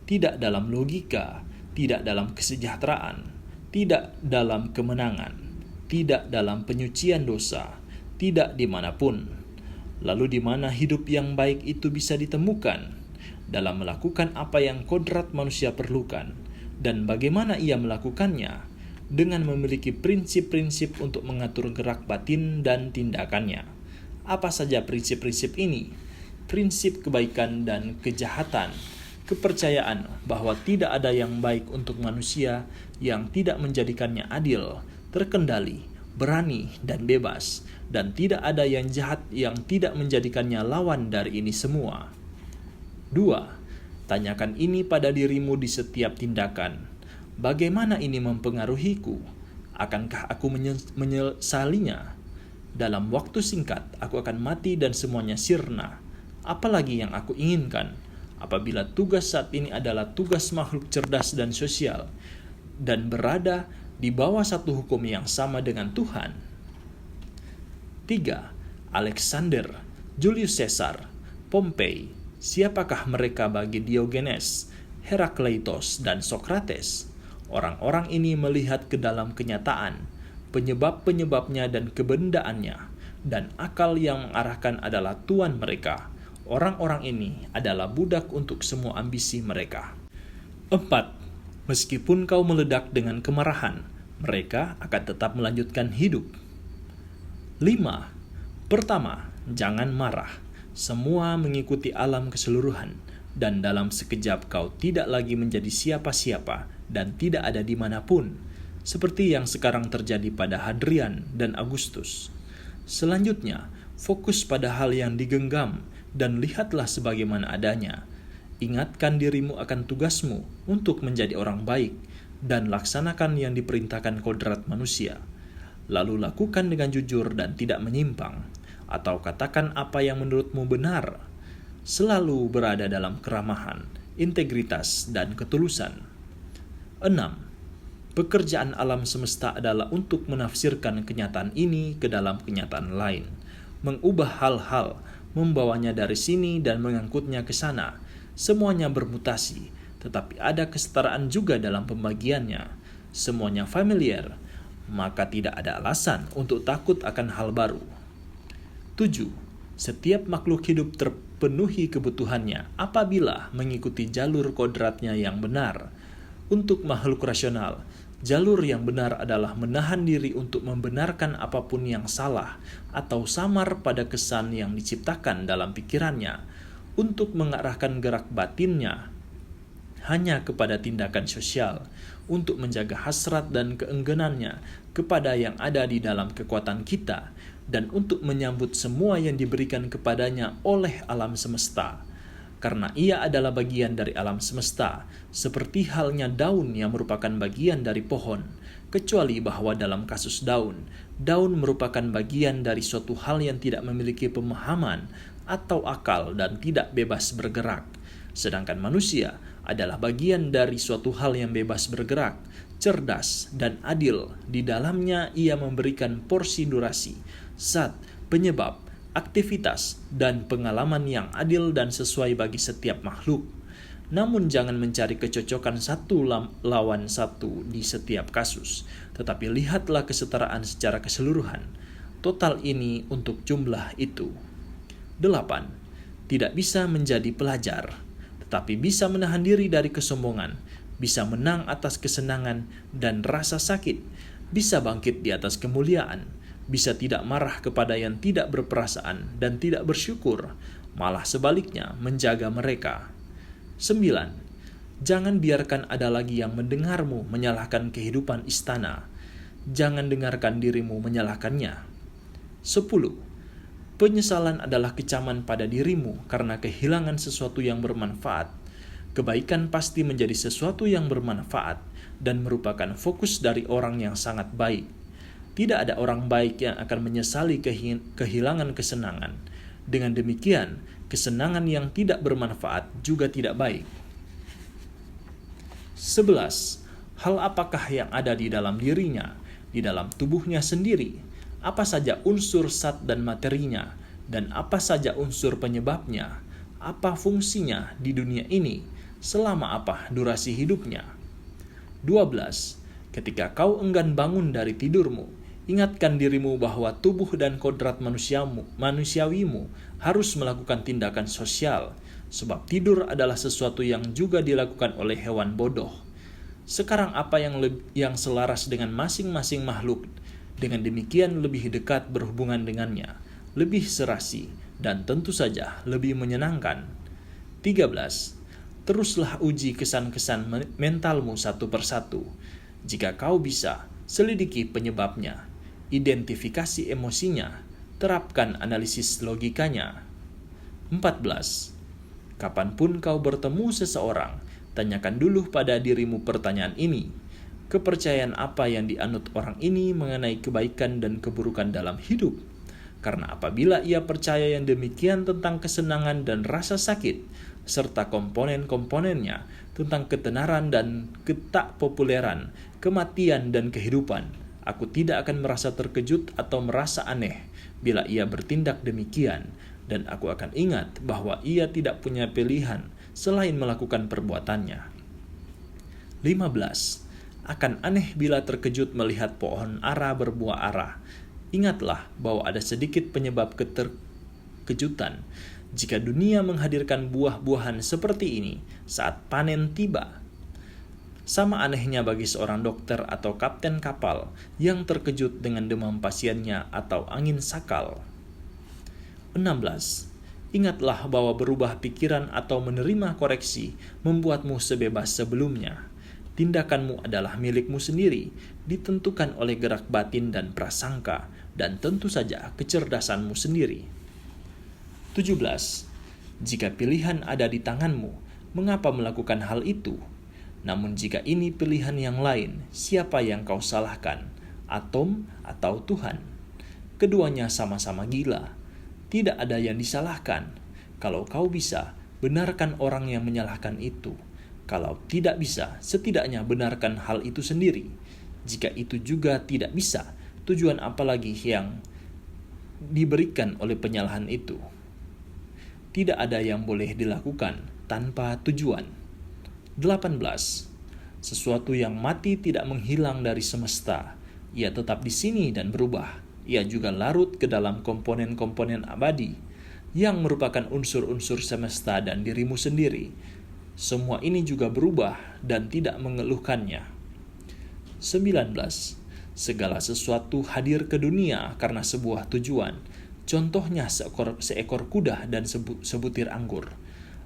tidak dalam logika, tidak dalam kesejahteraan, tidak dalam kemenangan, tidak dalam penyucian dosa, tidak dimanapun. Lalu di mana hidup yang baik itu bisa ditemukan? Dalam melakukan apa yang kodrat manusia perlukan, dan bagaimana ia melakukannya, dengan memiliki prinsip-prinsip untuk mengatur gerak batin dan tindakannya. Apa saja prinsip-prinsip ini? Prinsip kebaikan dan kejahatan, kepercayaan bahwa tidak ada yang baik untuk manusia yang tidak menjadikannya adil, terkendali, berani, dan bebas, dan tidak ada yang jahat yang tidak menjadikannya lawan dari ini semua. 2. Tanyakan ini pada dirimu di setiap tindakan. Bagaimana ini mempengaruhiku? Akankah aku menyesalinya? Dalam waktu singkat, aku akan mati dan semuanya sirna. Apalagi yang aku inginkan? Apabila tugas saat ini adalah tugas makhluk cerdas dan sosial, dan berada di bawah satu hukum yang sama dengan Tuhan. 3. Alexander, Julius Caesar, Pompei. Siapakah mereka bagi Diogenes, Herakleitos, dan Sokrates? Orang-orang ini melihat ke dalam kenyataan, penyebab-penyebabnya dan kebendaannya, dan akal yang mengarahkan adalah Tuhan mereka. Orang-orang ini adalah budak untuk semua ambisi mereka. 4. Meskipun kau meledak dengan kemarahan, mereka akan tetap melanjutkan hidup. 5. Pertama, jangan marah. Semua mengikuti alam keseluruhan, dan dalam sekejap kau tidak lagi menjadi siapa-siapa dan tidak ada dimanapun, seperti yang sekarang terjadi pada Hadrian dan Agustus. Selanjutnya, Fokus pada hal yang digenggam dan lihatlah sebagaimana adanya. Ingatkan dirimu akan tugasmu untuk menjadi orang baik dan laksanakan yang diperintahkan kodrat manusia. Lalu lakukan dengan jujur dan tidak menyimpang, atau katakan apa yang menurutmu benar. Selalu berada dalam keramahan, integritas, dan ketulusan. 6. Pekerjaan alam semesta adalah untuk menafsirkan kenyataan ini ke dalam kenyataan lain, mengubah hal-hal, membawanya dari sini dan mengangkutnya ke sana. Semuanya bermutasi, tetapi ada kesetaraan juga dalam pembagiannya. Semuanya familiar, maka tidak ada alasan untuk takut akan hal baru. 7. Setiap makhluk hidup terpenuhi kebutuhannya apabila mengikuti jalur kodratnya yang benar. Untuk makhluk rasional, jalur yang benar adalah menahan diri untuk membenarkan apapun yang salah atau samar pada kesan yang diciptakan dalam pikirannya, untuk mengarahkan gerak batinnya hanya kepada tindakan sosial, untuk menjaga hasrat dan keengganannya kepada yang ada di dalam kekuatan kita, dan untuk menyambut semua yang diberikan kepadanya oleh alam semesta. Karena ia adalah bagian dari alam semesta, seperti halnya daun yang merupakan bagian dari pohon, kecuali bahwa dalam kasus daun merupakan bagian dari suatu hal yang tidak memiliki pemahaman atau akal dan tidak bebas bergerak. Sedangkan manusia adalah bagian dari suatu hal yang bebas bergerak, cerdas, dan adil. Di dalamnya ia memberikan porsi durasi, zat, penyebab, aktivitas, dan pengalaman yang adil dan sesuai bagi setiap makhluk. Namun jangan mencari kecocokan satu lawan satu di setiap kasus, tetapi lihatlah kesetaraan secara keseluruhan. Total ini untuk jumlah itu. 8. Tidak bisa menjadi pelajar, tetapi bisa menahan diri dari kesombongan, bisa menang atas kesenangan dan rasa sakit, bisa bangkit di atas kemuliaan, bisa tidak marah kepada yang tidak berperasaan dan tidak bersyukur, malah sebaliknya menjaga mereka. 9. Jangan biarkan ada lagi yang mendengarmu menyalahkan kehidupan istana. Jangan dengarkan dirimu menyalahkannya. 10. Penyesalan adalah kecaman pada dirimu karena kehilangan sesuatu yang bermanfaat. Kebaikan pasti menjadi sesuatu yang bermanfaat dan merupakan fokus dari orang yang sangat baik. Tidak ada orang baik yang akan menyesali kehilangan kesenangan. Dengan demikian, kesenangan yang tidak bermanfaat juga tidak baik. 11. Hal apakah yang ada di dalam dirinya, di dalam tubuhnya sendiri? Apa saja unsur zat dan materinya, dan apa saja unsur penyebabnya? Apa fungsinya di dunia ini? Selama apa durasi hidupnya? 12. Ketika kau enggan bangun dari tidurmu, ingatkan dirimu bahwa tubuh dan kodrat manusiawimu harus melakukan tindakan sosial, sebab tidur adalah sesuatu yang juga dilakukan oleh hewan bodoh. Sekarang apa yang selaras dengan masing-masing makhluk, dengan demikian lebih dekat berhubungan dengannya, lebih serasi, dan tentu saja lebih menyenangkan. 13. Teruslah uji kesan-kesan mentalmu satu persatu. Jika kau bisa, selidiki penyebabnya, identifikasi emosinya, terapkan analisis logikanya. 14. Kapanpun kau bertemu seseorang, tanyakan dulu pada dirimu pertanyaan ini. Kepercayaan apa yang dianut orang ini mengenai kebaikan dan keburukan dalam hidup? Karena apabila ia percaya yang demikian tentang kesenangan dan rasa sakit, serta komponen-komponennya, tentang ketenaran dan ketakpopuleran, kematian dan kehidupan, aku tidak akan merasa terkejut atau merasa aneh bila ia bertindak demikian, dan aku akan ingat bahwa ia tidak punya pilihan selain melakukan perbuatannya. 15. Akan aneh bila terkejut melihat pohon ara berbuah ara. Ingatlah bahwa ada sedikit penyebab keterkejutan jika dunia menghadirkan buah-buahan seperti ini saat panen tiba. Sama anehnya bagi seorang dokter atau kapten kapal yang terkejut dengan demam pasiennya atau angin sakal. 16. Ingatlah bahwa berubah pikiran atau menerima koreksi membuatmu sebebas sebelumnya. Tindakanmu adalah milikmu sendiri, ditentukan oleh gerak batin dan prasangka, dan tentu saja kecerdasanmu sendiri. 17. Jika pilihan ada di tanganmu, mengapa melakukan hal itu? Namun jika ini pilihan yang lain, siapa yang kau salahkan? Atom atau Tuhan? Keduanya sama-sama gila. Tidak ada yang disalahkan. Kalau kau bisa, benarkan orang yang menyalahkan itu. Kalau tidak bisa, setidaknya benarkan hal itu sendiri. Jika itu juga tidak bisa, tujuan apa lagi yang diberikan oleh penyalahan itu? Tidak ada yang boleh dilakukan tanpa tujuan. 18. Sesuatu yang mati tidak menghilang dari semesta. Ia tetap di sini dan berubah. Ia juga larut ke dalam komponen-komponen abadi yang merupakan unsur-unsur semesta dan dirimu sendiri. Semua ini juga berubah dan tidak mengeluhkannya. 19. Segala sesuatu hadir ke dunia karena sebuah tujuan. Contohnya seekor kuda dan sebutir anggur.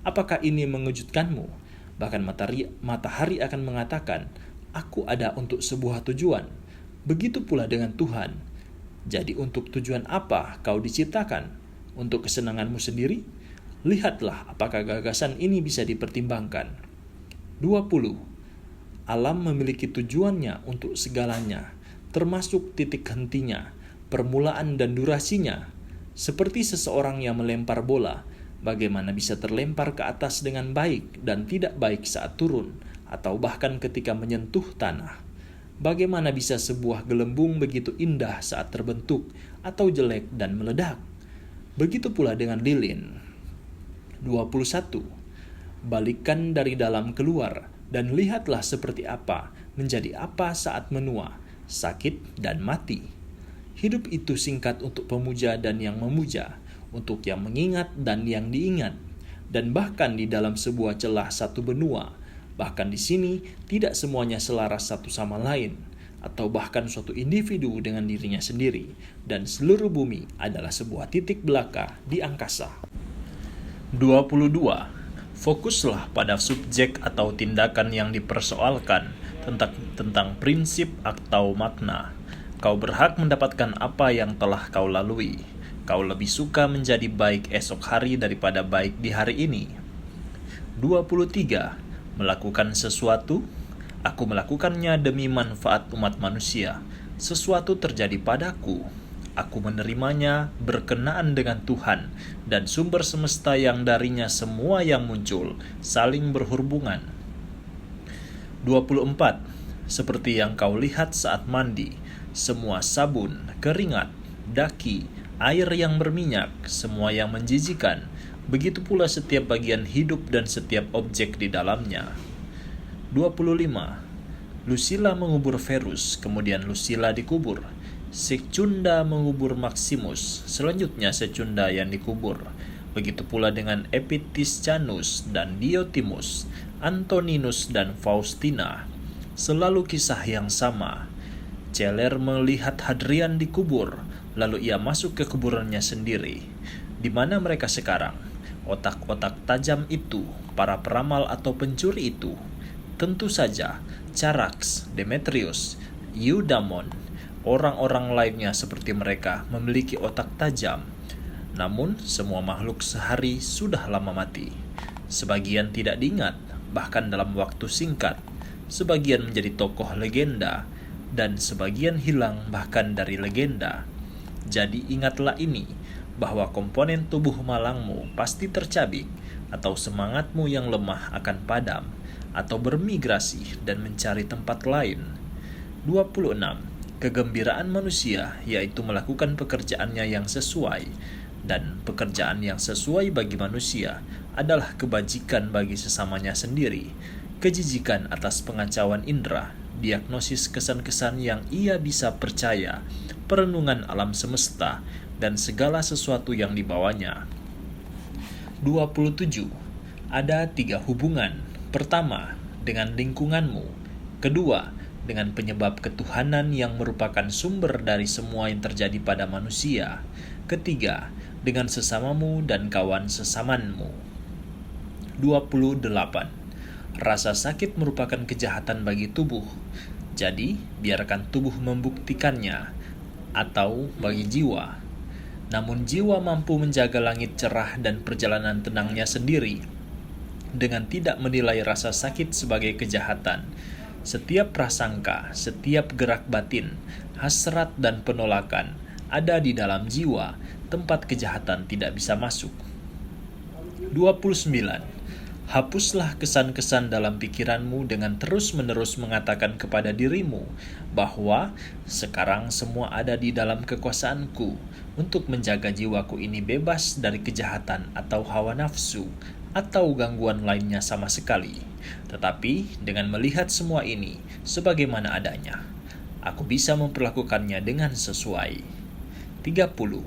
Apakah ini mengejutkanmu? Bahkan matahari akan mengatakan, aku ada untuk sebuah tujuan. Begitu pula dengan Tuhan. Jadi untuk tujuan apa kau diciptakan? Untuk kesenanganmu sendiri? Lihatlah apakah gagasan ini bisa dipertimbangkan. 20. Alam memiliki tujuannya untuk segalanya, termasuk titik hentinya, permulaan dan durasinya. Seperti seseorang yang melempar bola, bagaimana bisa terlempar ke atas dengan baik dan tidak baik saat turun, atau bahkan ketika menyentuh tanah? Bagaimana bisa sebuah gelembung begitu indah saat terbentuk, atau jelek dan meledak? Begitu pula dengan lilin. 21. Balikkan dari dalam keluar, dan lihatlah seperti apa, menjadi apa saat menua, sakit dan mati. Hidup itu singkat untuk pemuja dan yang memuja, untuk yang mengingat dan yang diingat, dan bahkan di dalam sebuah celah satu benua. Bahkan di sini tidak semuanya selaras satu sama lain, atau bahkan suatu individu dengan dirinya sendiri, dan seluruh bumi adalah sebuah titik belaka di angkasa. 22. Fokuslah pada subjek atau tindakan yang dipersoalkan tentang prinsip atau makna. Kau berhak mendapatkan apa yang telah kau lalui. Kau lebih suka menjadi baik esok hari daripada baik di hari ini. 23. Melakukan sesuatu, aku melakukannya demi manfaat umat manusia. Sesuatu terjadi padaku, aku menerimanya berkenaan dengan Tuhan dan sumber semesta yang darinya semua yang muncul saling berhubungan. 24. Seperti yang kau lihat saat mandi, semua sabun, keringat, daki, air yang berminyak, semua yang menjijikan, begitu pula setiap bagian hidup dan setiap objek di dalamnya. 25. Lucilla mengubur Verus, kemudian Lucilla dikubur. Secunda mengubur Maximus, selanjutnya Secunda yang dikubur. Begitu pula dengan Epitiscanus dan Diotimus, Antoninus dan Faustina. Selalu kisah yang sama. Celer melihat Hadrian dikubur, lalu ia masuk ke kuburannya sendiri. Di mana mereka sekarang? Otak-otak tajam itu, para peramal atau pencuri itu, tentu saja Charax, Demetrius, Eudamon, orang-orang lainnya seperti mereka memiliki otak tajam. Namun semua makhluk sehari sudah lama mati. Sebagian tidak diingat, bahkan dalam waktu singkat. Sebagian menjadi tokoh legenda, dan sebagian hilang bahkan dari legenda. Jadi ingatlah ini, bahwa komponen tubuh malangmu pasti tercabik, atau semangatmu yang lemah akan padam, atau bermigrasi dan mencari tempat lain. 26. Kegembiraan manusia yaitu melakukan pekerjaannya yang sesuai, dan pekerjaan yang sesuai bagi manusia adalah kebajikan bagi sesamanya sendiri, kejijikan atas pengacauan indera, diagnosis kesan-kesan yang ia bisa percaya, perenungan alam semesta, dan segala sesuatu yang dibawanya. 27. Ada 3 hubungan. Pertama, dengan lingkunganmu. Kedua, dengan penyebab ketuhanan yang merupakan sumber dari semua yang terjadi pada manusia. Ketiga, dengan sesamamu dan kawan sesamanmu. 28. Rasa sakit merupakan kejahatan bagi tubuh. Jadi, biarkan tubuh membuktikannya. atau bagi jiwa. Namun jiwa mampu menjaga langit cerah dan perjalanan tenangnya sendiri dengan tidak menilai rasa sakit sebagai kejahatan. Setiap prasangka, setiap gerak batin, hasrat dan penolakan ada di dalam jiwa, tempat kejahatan tidak bisa masuk. 29. Hapuslah kesan-kesan dalam pikiranmu dengan terus-menerus mengatakan kepada dirimu bahwa sekarang semua ada di dalam kekuasaanku untuk menjaga jiwaku ini bebas dari kejahatan atau hawa nafsu atau gangguan lainnya sama sekali. Tetapi dengan melihat semua ini sebagaimana adanya, aku bisa memperlakukannya dengan sesuai. 30.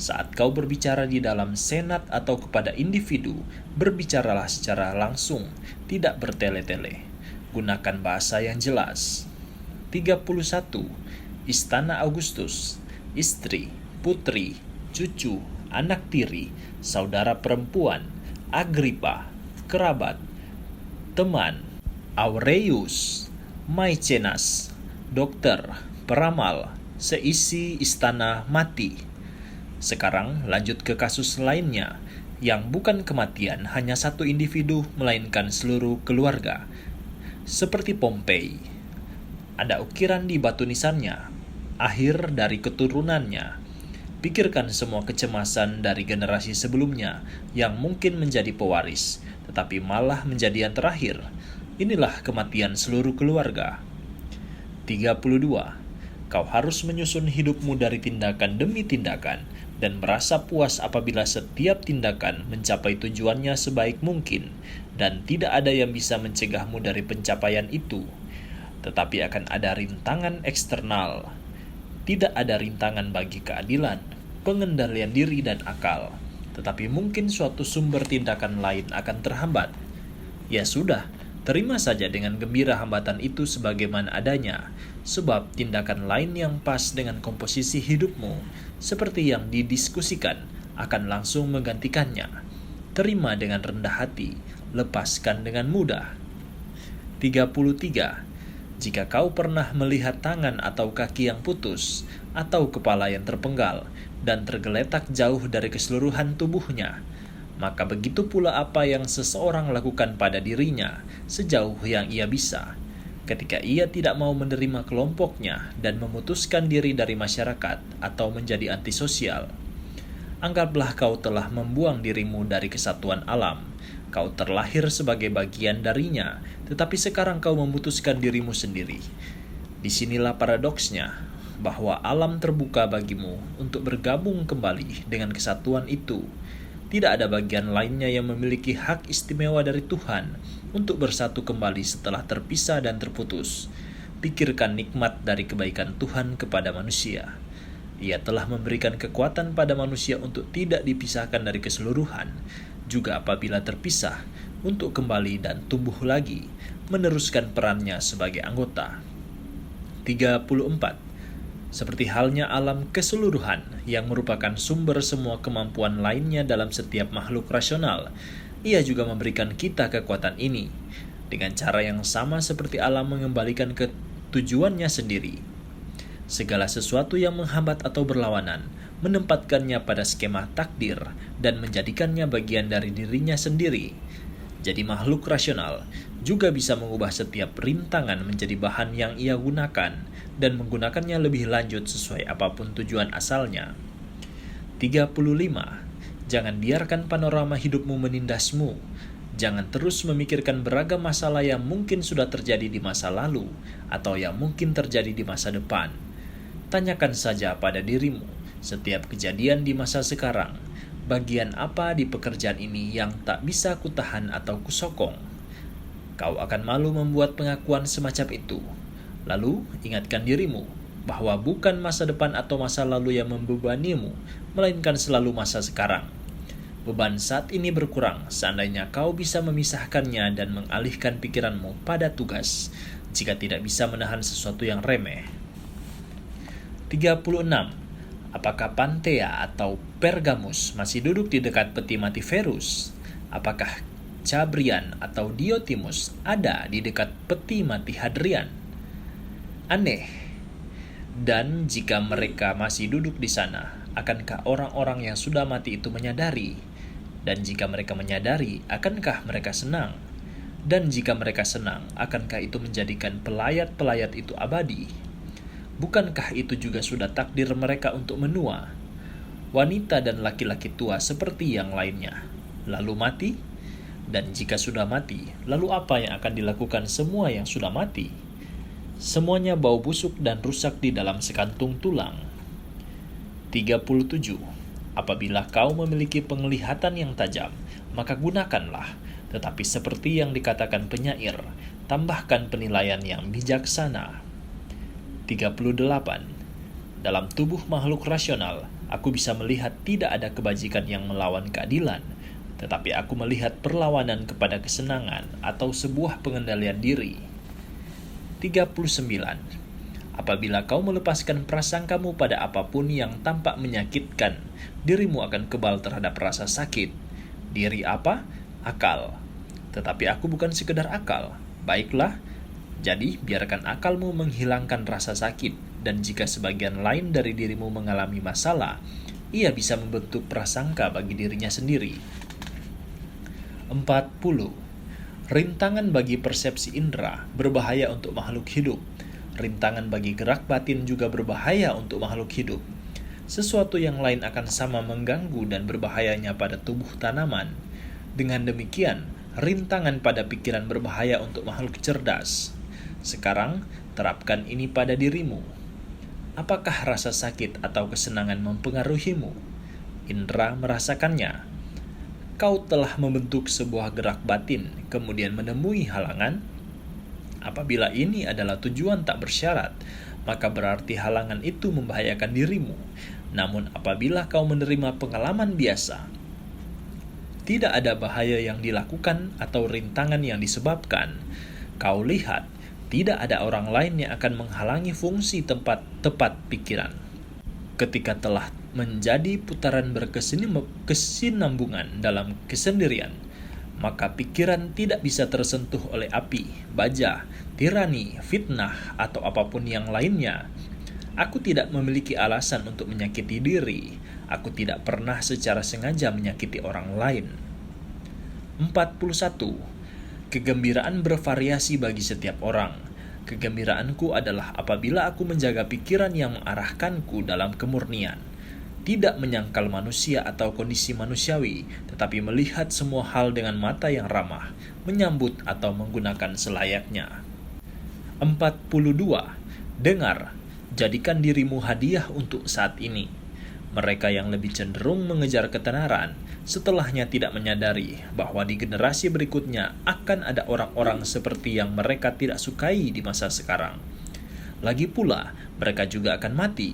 Saat kau berbicara di dalam senat atau kepada individu, berbicaralah secara langsung, tidak bertele-tele. Gunakan bahasa yang jelas. 31. Istana Augustus, istri, putri, cucu, anak tiri, saudara perempuan, Agripa, kerabat, teman, Aureus, Maecenas, dokter, peramal, seisi istana mati. Sekarang lanjut ke kasus lainnya, yang bukan kematian hanya satu individu, melainkan seluruh keluarga. Seperti Pompei, ada ukiran di batu nisannya, akhir dari keturunannya. Pikirkan semua kecemasan dari generasi sebelumnya yang mungkin menjadi pewaris, tetapi malah menjadi yang terakhir. Inilah kematian seluruh keluarga. 32. Kau harus menyusun hidupmu dari tindakan demi tindakan dan merasa puas apabila setiap tindakan mencapai tujuannya sebaik mungkin dan tidak ada yang bisa mencegahmu dari pencapaian itu. Tetapi akan ada rintangan eksternal. Tidak ada rintangan bagi keadilan, pengendalian diri dan akal. Tetapi mungkin suatu sumber tindakan lain akan terhambat. Ya sudah, terima saja dengan gembira hambatan itu sebagaimana adanya, sebab tindakan lain yang pas dengan komposisi hidupmu, seperti yang didiskusikan, akan langsung menggantikannya. Terima dengan rendah hati, lepaskan dengan mudah. 33. Jika kau pernah melihat tangan atau kaki yang putus, atau kepala yang terpenggal, dan tergeletak jauh dari keseluruhan tubuhnya, maka begitu pula apa yang seseorang lakukan pada dirinya sejauh yang ia bisa. Ketika ia tidak mau menerima kelompoknya dan memutuskan diri dari masyarakat atau menjadi antisosial, anggaplah kau telah membuang dirimu dari kesatuan alam. Kau terlahir sebagai bagian darinya, tetapi sekarang kau memutuskan dirimu sendiri. Disinilah paradoksnya, bahwa alam terbuka bagimu untuk bergabung kembali dengan kesatuan itu. Tidak ada bagian lainnya yang memiliki hak istimewa dari Tuhan untuk bersatu kembali setelah terpisah dan terputus. Pikirkan nikmat dari kebaikan Tuhan kepada manusia. Ia telah memberikan kekuatan pada manusia untuk tidak dipisahkan dari keseluruhan, juga apabila terpisah, untuk kembali dan tumbuh lagi, meneruskan perannya sebagai anggota. 34. Seperti halnya alam keseluruhan yang merupakan sumber semua kemampuan lainnya dalam setiap makhluk rasional, ia juga memberikan kita kekuatan ini, dengan cara yang sama seperti alam mengembalikan ke tujuannya sendiri. Segala sesuatu yang menghambat atau berlawanan, menempatkannya pada skema takdir dan menjadikannya bagian dari dirinya sendiri. Jadi makhluk rasional juga bisa mengubah setiap rintangan menjadi bahan yang ia gunakan dan menggunakannya lebih lanjut sesuai apapun tujuan asalnya. 35. Jangan biarkan panorama hidupmu menindasmu. Jangan terus memikirkan beragam masalah yang mungkin sudah terjadi di masa lalu atau yang mungkin terjadi di masa depan. Tanyakan saja pada dirimu, setiap kejadian di masa sekarang, bagian apa di pekerjaan ini yang tak bisa kutahan atau kusokong? Kau akan malu membuat pengakuan semacam itu. Lalu, ingatkan dirimu bahwa bukan masa depan atau masa lalu yang membebanimu, melainkan selalu masa sekarang. Beban saat ini berkurang seandainya kau bisa memisahkannya dan mengalihkan pikiranmu pada tugas, jika tidak bisa menahan sesuatu yang remeh. 36. Apakah Panthea atau Pergamus masih duduk di dekat peti mati Verus? Apakah Cabrian atau Diotimus ada di dekat peti mati Hadrian? Aneh, Dan jika mereka masih duduk di sana, akankah orang-orang yang sudah mati itu menyadari? Dan jika mereka menyadari, akankah mereka senang? Dan jika mereka senang, akankah itu menjadikan pelayat-pelayat itu abadi? Bukankah itu juga sudah takdir mereka untuk menua? Wanita dan laki-laki tua seperti yang lainnya, lalu mati? Dan jika sudah mati, lalu apa yang akan dilakukan semua yang sudah mati? Semuanya bau busuk dan rusak di dalam sekantung tulang. 37. Apabila kau memiliki penglihatan yang tajam, maka gunakanlah. Tetapi seperti yang dikatakan penyair, tambahkan penilaian yang bijaksana. 38. Dalam tubuh makhluk rasional, aku bisa melihat tidak ada kebajikan yang melawan keadilan, tetapi aku melihat perlawanan kepada kesenangan atau sebuah pengendalian diri. 39. Apabila kau melepaskan prasangkamu pada apapun yang tampak menyakitkan, dirimu akan kebal terhadap rasa sakit. Diri apa? Akal. Tetapi aku bukan sekedar akal. Baiklah, jadi biarkan akalmu menghilangkan rasa sakit, dan jika sebagian lain dari dirimu mengalami masalah, ia bisa membentuk prasangka bagi dirinya sendiri. 40. Rintangan bagi persepsi indera berbahaya untuk makhluk hidup. Rintangan bagi gerak batin juga berbahaya untuk makhluk hidup. Sesuatu yang lain akan sama mengganggu dan berbahayanya pada tubuh tanaman. Dengan demikian, rintangan pada pikiran berbahaya untuk makhluk cerdas. Sekarang, terapkan ini pada dirimu. Apakah rasa sakit atau kesenangan mempengaruhimu? Indra merasakannya. Kau telah membentuk sebuah gerak batin, kemudian menemui halangan. Apabila ini adalah tujuan tak bersyarat, maka berarti halangan itu membahayakan dirimu. Namun apabila kau menerima pengalaman biasa, tidak ada bahaya yang dilakukan atau rintangan yang disebabkan. Kau lihat, tidak ada orang lain yang akan menghalangi fungsi tepat pikiran. Ketika telah menjadi putaran berkesinambungan dalam kesendirian, maka pikiran tidak bisa tersentuh oleh api, baja, tirani, fitnah, atau apapun yang lainnya. Aku tidak memiliki alasan untuk menyakiti diri. Aku tidak pernah secara sengaja menyakiti orang lain. 41. Kegembiraan bervariasi bagi setiap orang. Kegembiraanku adalah apabila aku menjaga pikiran yang mengarahkanku dalam kemurnian. Tidak menyangkal manusia atau kondisi manusiawi, tetapi melihat semua hal dengan mata yang ramah, menyambut atau menggunakan selayaknya. 42. Dengar, jadikan dirimu hadiah untuk saat ini. Mereka yang lebih cenderung mengejar ketenaran, setelahnya tidak menyadari bahwa di generasi berikutnya akan ada orang-orang seperti yang mereka tidak sukai di masa sekarang. Lagi pula, mereka juga akan mati.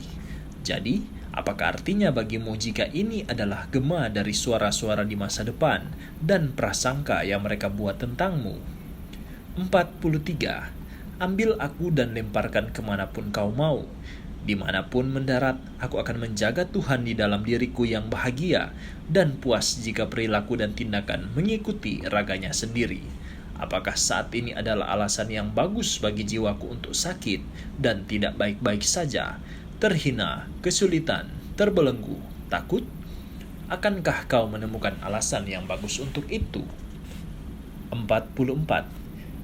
Jadi, apakah artinya bagimu jika ini adalah gema dari suara-suara di masa depan dan prasangka yang mereka buat tentangmu? 43. Ambil aku dan lemparkan kemanapun kau mau. Dimanapun mendarat, aku akan menjaga Tuhan di dalam diriku yang bahagia dan puas jika perilaku dan tindakan mengikuti raganya sendiri. Apakah saat ini adalah alasan yang bagus bagi jiwaku untuk sakit dan tidak baik-baik saja, terhina, kesulitan, terbelenggu, takut? Akankah kau menemukan alasan yang bagus untuk itu? 44.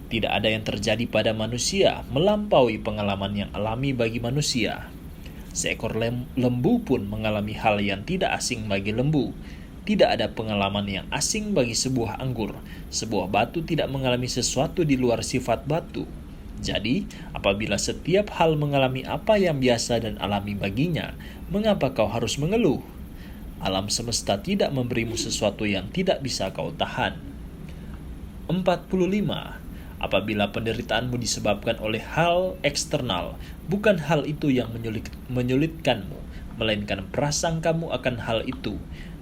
Tidak ada yang terjadi pada manusia melampaui pengalaman yang alami bagi manusia. Seekor lembu pun mengalami hal yang tidak asing bagi lembu. Tidak ada pengalaman yang asing bagi sebuah anggur. Sebuah batu tidak mengalami sesuatu di luar sifat batu. Jadi, apabila setiap hal mengalami apa yang biasa dan alami baginya, mengapa kau harus mengeluh? Alam semesta tidak memberimu sesuatu yang tidak bisa kau tahan. 45. Apabila penderitaanmu disebabkan oleh hal eksternal, bukan hal itu yang menyulitkanmu, melainkan prasangkamu akan hal itu,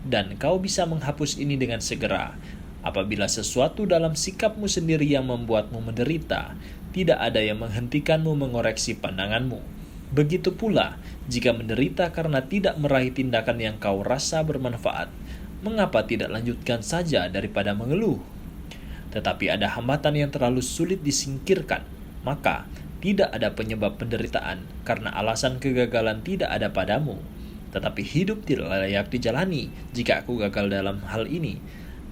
dan kau bisa menghapus ini dengan segera. Apabila sesuatu dalam sikapmu sendiri yang membuatmu menderita, tidak ada yang menghentikanmu mengoreksi pandanganmu. Begitu pula, jika menderita karena tidak meraih tindakan yang kau rasa bermanfaat, mengapa tidak lanjutkan saja daripada mengeluh? Tetapi ada hambatan yang terlalu sulit disingkirkan, maka Tidak ada penyebab penderitaan karena alasan kegagalan tidak ada padamu. Tetapi hidup tidak layak dijalani jika aku gagal dalam hal ini.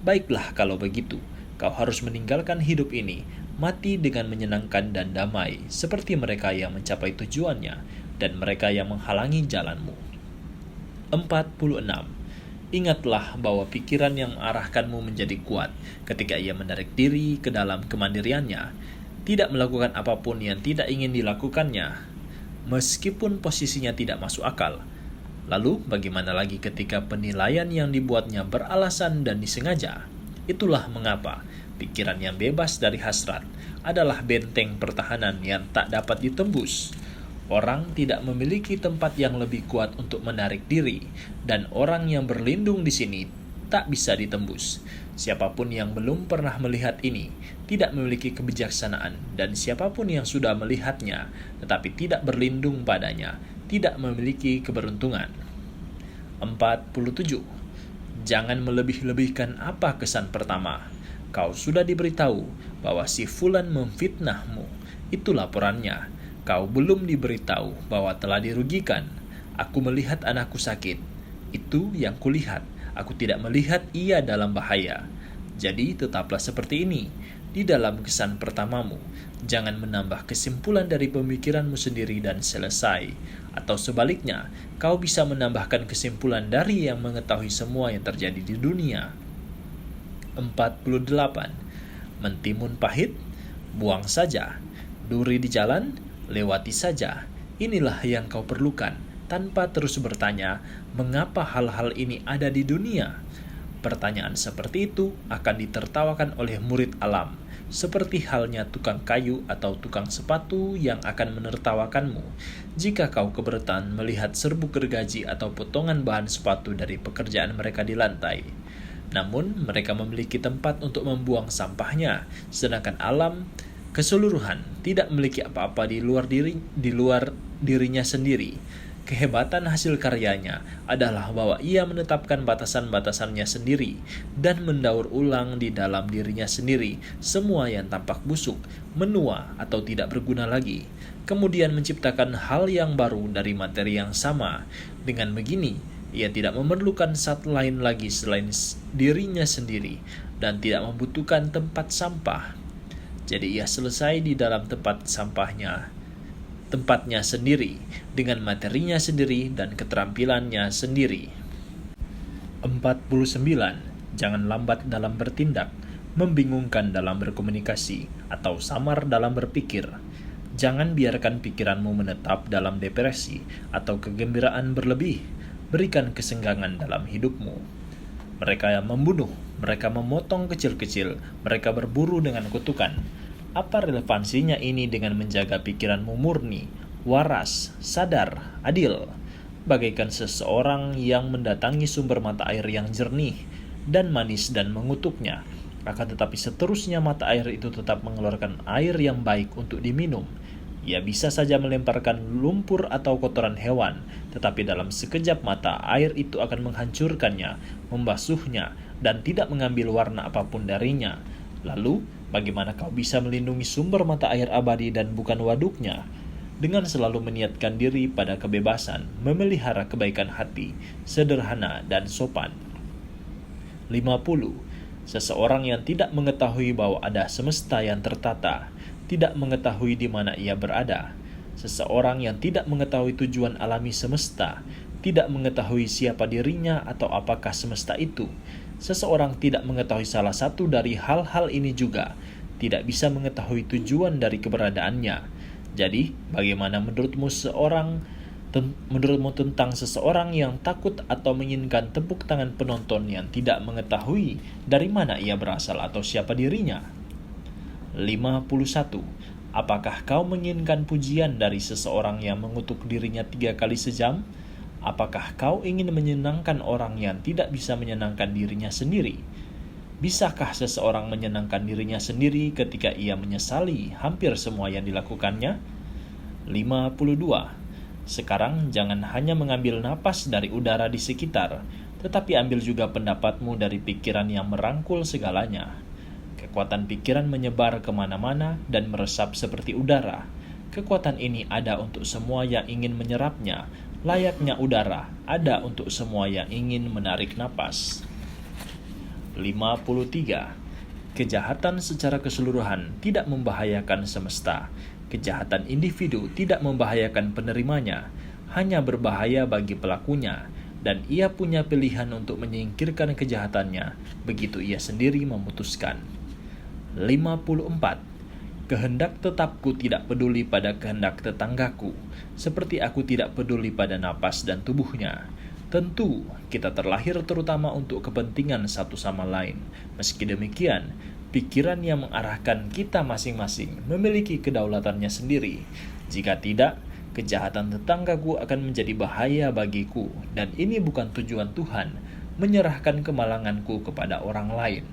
Baiklah kalau begitu, kau harus meninggalkan hidup ini, mati dengan menyenangkan dan damai, seperti mereka yang mencapai tujuannya dan mereka yang menghalangi jalanmu. 46. Ingatlah bahwa pikiran yang mengarahkanmu menjadi kuat ketika ia menarik diri ke dalam kemandiriannya, tidak melakukan apapun yang tidak ingin dilakukannya, meskipun posisinya tidak masuk akal. Lalu bagaimana lagi ketika penilaian yang dibuatnya beralasan dan disengaja? Itulah mengapa pikiran yang bebas dari hasrat adalah benteng pertahanan yang tak dapat ditembus. Orang tidak memiliki tempat yang lebih kuat untuk menarik diri, dan orang yang berlindung di sini tak bisa ditembus. Siapapun yang belum pernah melihat ini tidak memiliki kebijaksanaan, dan siapapun yang sudah melihatnya tetapi tidak berlindung padanya tidak memiliki keberuntungan. 47. Jangan melebih-lebihkan apa kesan pertama. Kau sudah diberitahu bahwa si fulan memfitnahmu. Itu laporannya. Kau belum diberitahu bahwa telah dirugikan. Aku melihat anakku sakit. Itu yang kulihat. Aku tidak melihat ia dalam bahaya. Jadi tetaplah seperti ini. Di dalam kesan pertamamu, jangan menambah kesimpulan dari pemikiranmu sendiri dan selesai. Atau sebaliknya, kau bisa menambahkan kesimpulan dari yang mengetahui semua yang terjadi di dunia. 48. Mentimun pahit, buang saja. Duri di jalan, lewati saja. Inilah yang kau perlukan, tanpa terus bertanya, mengapa hal-hal ini ada di dunia? Pertanyaan seperti itu akan ditertawakan oleh murid alam, seperti halnya tukang kayu atau tukang sepatu yang akan menertawakanmu jika kau keberatan melihat serbuk gergaji atau potongan bahan sepatu dari pekerjaan mereka di lantai. Namun, mereka memiliki tempat untuk membuang sampahnya, sedangkan alam keseluruhan tidak memiliki apa-apa di luar dirinya sendiri. Kehebatan hasil karyanya adalah bahwa ia menetapkan batasan-batasannya sendiri dan mendaur ulang di dalam dirinya sendiri semua yang tampak busuk, menua, atau tidak berguna lagi, kemudian menciptakan hal yang baru dari materi yang sama. Dengan begini, ia tidak memerlukan zat lain lagi selain dirinya sendiri dan tidak membutuhkan tempat sampah. Jadi ia selesai di dalam tempatnya sendiri, dengan materinya sendiri dan keterampilannya sendiri. 49. Jangan lambat dalam bertindak, membingungkan dalam berkomunikasi, atau samar dalam berpikir. Jangan biarkan pikiranmu menetap dalam depresi atau kegembiraan berlebih. Berikan kesenggangan dalam hidupmu. Mereka yang membunuh, mereka memotong kecil-kecil, mereka berburu dengan kutukan. Apa relevansinya ini dengan menjaga pikiranmu murni, waras, sadar, adil? Bagaikan seseorang yang mendatangi sumber mata air yang jernih dan manis dan mengutuknya, akan tetapi seterusnya mata air itu tetap mengeluarkan air yang baik untuk diminum. Ia bisa saja melemparkan lumpur atau kotoran hewan, tetapi dalam sekejap mata air itu akan menghancurkannya, membasuhnya, dan tidak mengambil warna apapun darinya. Lalu, bagaimana kau bisa melindungi sumber mata air abadi dan bukan waduknya? Dengan selalu meniatkan diri pada kebebasan, memelihara kebaikan hati, sederhana dan sopan. 50. Seseorang yang tidak mengetahui bahwa ada semesta yang tertata, tidak mengetahui di mana ia berada. Seseorang yang tidak mengetahui tujuan alami semesta, tidak mengetahui siapa dirinya atau apakah semesta itu. Seseorang tidak mengetahui salah satu dari hal-hal ini juga, tidak bisa mengetahui tujuan dari keberadaannya. Jadi, bagaimana menurutmu tentang seseorang yang takut atau menginginkan tepuk tangan penonton yang tidak mengetahui dari mana ia berasal atau siapa dirinya? 51. Apakah kau menginginkan pujian dari seseorang yang mengutuk dirinya 3 kali sejam? Apakah kau ingin menyenangkan orang yang tidak bisa menyenangkan dirinya sendiri? Bisakah seseorang menyenangkan dirinya sendiri ketika ia menyesali hampir semua yang dilakukannya? 52. Sekarang jangan hanya mengambil napas dari udara di sekitar, tetapi ambil juga pendapatmu dari pikiran yang merangkul segalanya. Kekuatan pikiran menyebar kemana-mana dan meresap seperti udara. Kekuatan ini ada untuk semua yang ingin menyerapnya, layaknya udara ada untuk semua yang ingin menarik napas. 53. Kejahatan secara keseluruhan tidak membahayakan semesta. Kejahatan individu tidak membahayakan penerimanya, hanya berbahaya bagi pelakunya, dan ia punya pilihan untuk menyingkirkan kejahatannya, begitu ia sendiri memutuskan. 54. Kehendak tetapku tidak peduli pada kehendak tetanggaku, seperti aku tidak peduli pada napas dan tubuhnya. Tentu, kita terlahir terutama untuk kepentingan satu sama lain. Meski demikian, pikiran yang mengarahkan kita masing-masing memiliki kedaulatannya sendiri. Jika tidak, kejahatan tetanggaku akan menjadi bahaya bagiku, dan ini bukan tujuan Tuhan, menyerahkan kemalanganku kepada orang lain.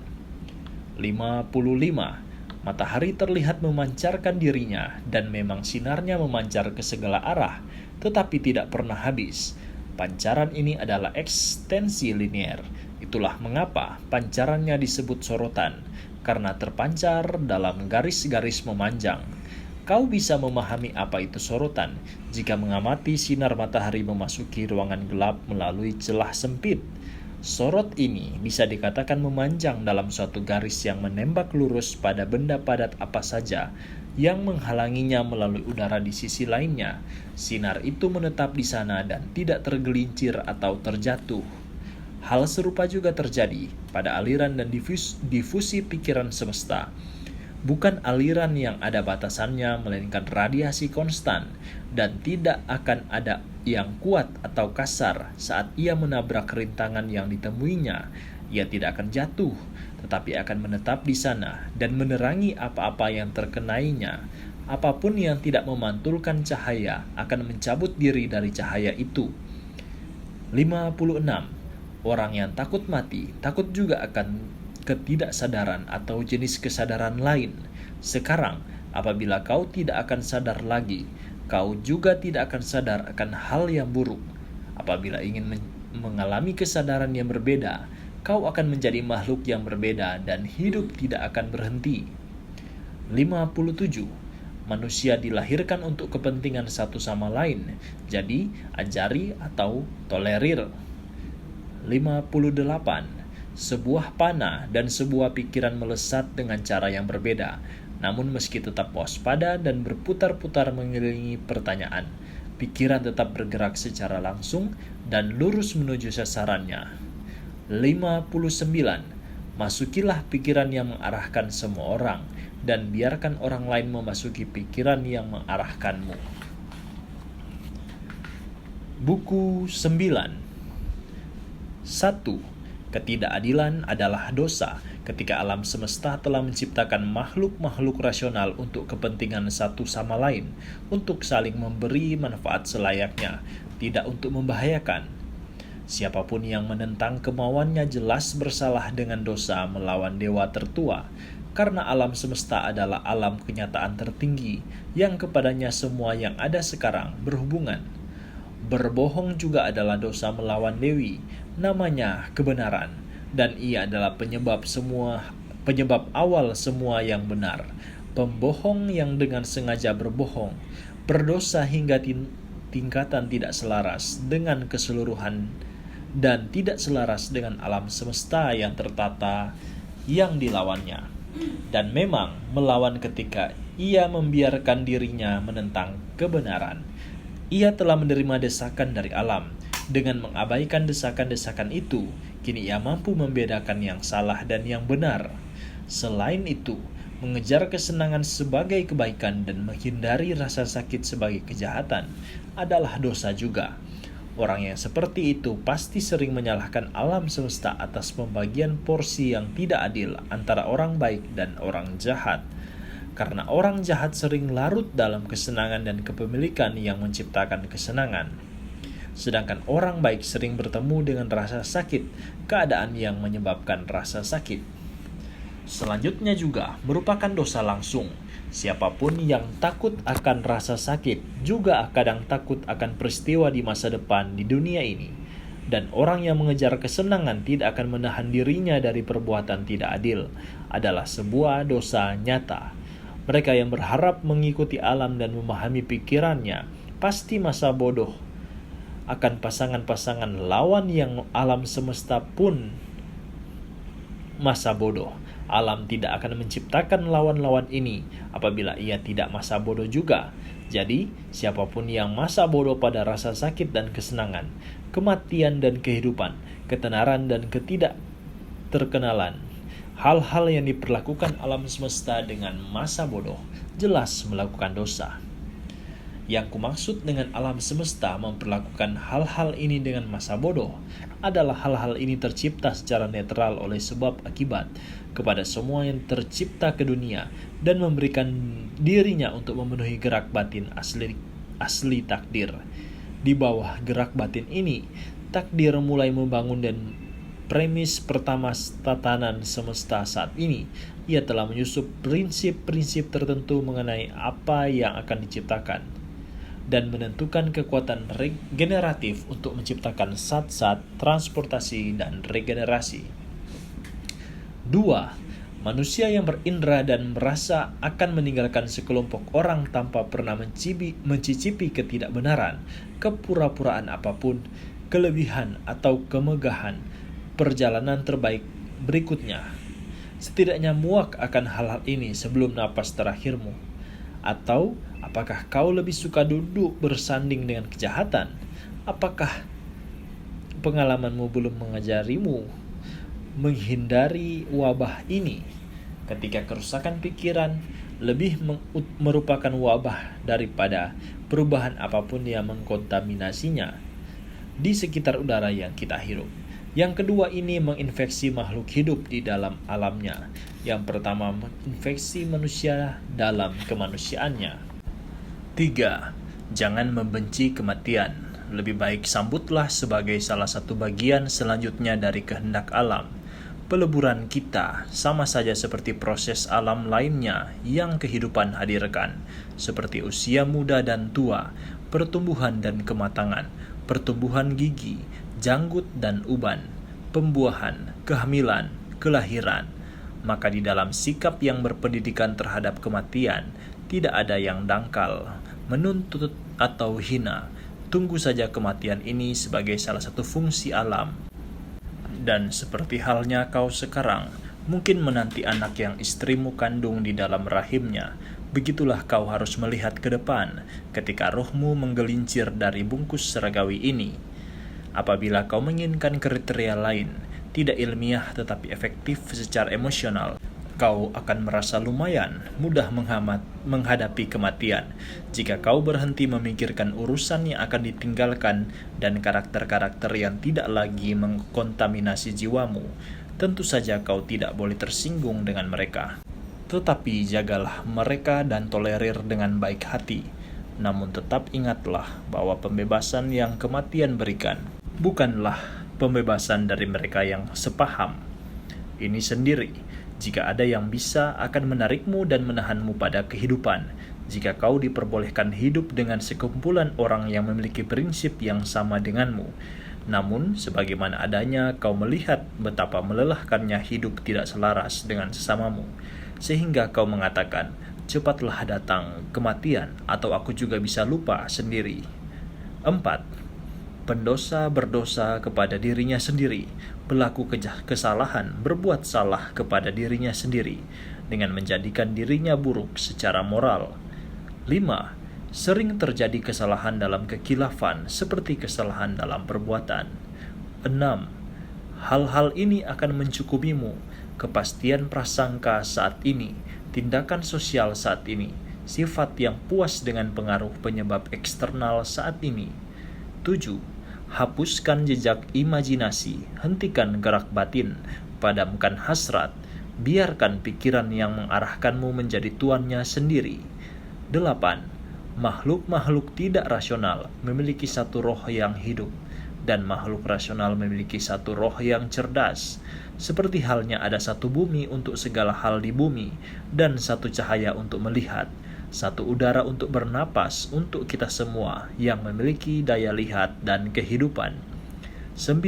55. Matahari terlihat memancarkan dirinya, dan memang sinarnya memancar ke segala arah, tetapi tidak pernah habis. Pancaran ini adalah ekstensi linier. Itulah mengapa pancarannya disebut sorotan, karena terpancar dalam garis-garis memanjang. Kau bisa memahami apa itu sorotan jika mengamati sinar matahari memasuki ruangan gelap melalui celah sempit. Sorot ini bisa dikatakan memanjang dalam suatu garis yang menembak lurus pada benda padat apa saja yang menghalanginya melalui udara di sisi lainnya. Sinar itu menetap di sana dan tidak tergelincir atau terjatuh. Hal serupa juga terjadi pada aliran dan difusi pikiran semesta. Bukan aliran yang ada batasannya, melainkan radiasi konstan, dan tidak akan ada yang kuat atau kasar saat ia menabrak rintangan yang ditemuinya. Ia tidak akan jatuh, tetapi akan menetap di sana dan menerangi apa-apa yang terkenainya. Apapun yang tidak memantulkan cahaya akan mencabut diri dari cahaya itu. 56. Orang yang takut mati, takut juga akan ketidaksadaran atau jenis kesadaran lain. Sekarang, apabila kau tidak akan sadar lagi, kau juga tidak akan sadar akan hal yang buruk. Apabila ingin mengalami kesadaran yang berbeda, kau akan menjadi makhluk yang berbeda dan hidup tidak akan berhenti. 57. Manusia dilahirkan untuk kepentingan satu sama lain, jadi ajari atau tolerir. 58. Sebuah panah dan sebuah pikiran melesat dengan cara yang berbeda, namun meski tetap waspada dan berputar-putar mengelilingi pertanyaan, pikiran tetap bergerak secara langsung dan lurus menuju sasarannya. 59. Masukilah pikiran yang mengarahkan semua orang, dan biarkan orang lain memasuki pikiran yang mengarahkanmu. Buku 9. 1. Ketidakadilan adalah dosa ketika alam semesta telah menciptakan makhluk-makhluk rasional untuk kepentingan satu sama lain, untuk saling memberi manfaat selayaknya, tidak untuk membahayakan. Siapapun yang menentang kemauannya jelas bersalah dengan dosa melawan dewa tertua, karena alam semesta adalah alam kenyataan tertinggi yang kepadanya semua yang ada sekarang berhubungan. Berbohong juga adalah dosa melawan dewi, namanya kebenaran, dan ia adalah penyebab awal semua yang benar. Pembohong yang dengan sengaja berbohong berdosa hingga tingkatan tidak selaras dengan keseluruhan dan tidak selaras dengan alam semesta yang tertata yang dilawannya, dan memang melawan ketika ia membiarkan dirinya menentang kebenaran. Ia telah menerima desakan dari alam. Dengan mengabaikan desakan-desakan itu, kini ia mampu membedakan yang salah dan yang benar. Selain itu, mengejar kesenangan sebagai kebaikan dan menghindari rasa sakit sebagai kejahatan adalah dosa juga. Orang yang seperti itu pasti sering menyalahkan alam semesta atas pembagian porsi yang tidak adil antara orang baik dan orang jahat. Karena orang jahat sering larut dalam kesenangan dan kepemilikan yang menciptakan kesenangan. Sedangkan orang baik sering bertemu dengan rasa sakit, keadaan yang menyebabkan rasa sakit. Selanjutnya juga merupakan dosa langsung. Siapapun yang takut akan rasa sakit juga kadang takut akan peristiwa di masa depan di dunia ini. Dan orang yang mengejar kesenangan tidak akan menahan dirinya dari perbuatan tidak adil adalah sebuah dosa nyata. Mereka yang berharap mengikuti alam dan memahami pikirannya pasti masa bodoh akan pasangan-pasangan lawan yang alam semesta pun masa bodoh. Alam tidak akan menciptakan lawan-lawan ini apabila ia tidak masa bodoh juga. Jadi, siapapun yang masa bodoh pada rasa sakit dan kesenangan, kematian dan kehidupan, ketenaran dan ketidakterkenalan, hal-hal yang diperlakukan alam semesta dengan masa bodoh, jelas melakukan dosa. Yang kumaksud dengan alam semesta memperlakukan hal-hal ini dengan masa bodoh adalah hal-hal ini tercipta secara netral oleh sebab akibat kepada semua yang tercipta ke dunia dan memberikan dirinya untuk memenuhi gerak batin asli takdir. Di bawah gerak batin ini, takdir mulai membangun dan premis pertama tatanan semesta saat ini, ia telah menyusup prinsip-prinsip tertentu mengenai apa yang akan diciptakan dan menentukan kekuatan regeneratif untuk menciptakan zat-zat transportasi dan regenerasi. 2. Manusia yang berindra dan merasa akan meninggalkan sekelompok orang tanpa pernah mencicipi ketidakbenaran, kepura-puraan apapun, kelebihan atau kemegahan perjalanan terbaik berikutnya. Setidaknya muak akan hal-hal ini sebelum napas terakhirmu. Atau apakah kau lebih suka duduk bersanding dengan kejahatan? Apakah pengalamanmu belum mengajarimu menghindari wabah ini? Ketika kerusakan pikiran lebih merupakan wabah daripada perubahan apapun yang mengkontaminasinya di sekitar udara yang kita hirup. Yang kedua ini menginfeksi makhluk hidup di dalam alamnya. Yang pertama menginfeksi manusia dalam kemanusiaannya. 3. Jangan membenci kematian. Lebih baik sambutlah sebagai salah satu bagian selanjutnya dari kehendak alam. Peleburan kita sama saja seperti proses alam lainnya yang kehidupan hadirkan, seperti usia muda dan tua, pertumbuhan dan kematangan, pertumbuhan gigi, janggut dan uban, pembuahan, kehamilan, kelahiran. Maka di dalam sikap yang berpendidikan terhadap kematian, tidak ada yang dangkal, menuntut atau hina. Tunggu saja kematian ini sebagai salah satu fungsi alam. Dan seperti halnya kau sekarang, mungkin menanti anak yang istrimu kandung di dalam rahimnya, begitulah kau harus melihat ke depan ketika rohmu menggelincir dari bungkus surgawi ini. Apabila kau menginginkan kriteria lain, tidak ilmiah tetapi efektif secara emosional, kau akan merasa lumayan mudah menghadapi kematian jika kau berhenti memikirkan urusan yang akan ditinggalkan dan karakter-karakter yang tidak lagi mengkontaminasi jiwamu. Tentu saja kau tidak boleh tersinggung dengan mereka, tetapi jagalah mereka dan tolerir dengan baik hati. Namun tetap ingatlah bahwa pembebasan yang kematian berikan bukanlah pembebasan dari mereka yang sepaham. Ini sendiri, jika ada yang bisa akan menarikmu dan menahanmu pada kehidupan, jika kau diperbolehkan hidup dengan sekumpulan orang yang memiliki prinsip yang sama denganmu. Namun, sebagaimana adanya kau melihat betapa melelahkannya hidup tidak selaras dengan sesamamu, sehingga kau mengatakan, cepatlah datang kematian, atau aku juga bisa lupa sendiri. 4. Pendosa berdosa kepada dirinya sendiri, berlaku kesalahan, berbuat salah kepada dirinya sendiri, dengan menjadikan dirinya buruk secara moral. 5. Sering terjadi kesalahan dalam kekilafan, seperti kesalahan dalam perbuatan. 6. Hal-hal ini akan mencukupimu, kepastian prasangka saat ini, tindakan sosial saat ini, sifat yang puas dengan pengaruh penyebab eksternal saat ini. 7. Hapuskan jejak imajinasi, hentikan gerak batin, padamkan hasrat, biarkan pikiran yang mengarahkanmu menjadi tuannya sendiri. 8. Makhluk-makhluk tidak rasional memiliki satu roh yang hidup, dan makhluk rasional memiliki satu roh yang cerdas. Seperti halnya ada satu bumi untuk segala hal di bumi, dan satu cahaya untuk melihat, satu udara untuk bernapas untuk kita semua yang memiliki daya lihat dan kehidupan. 9.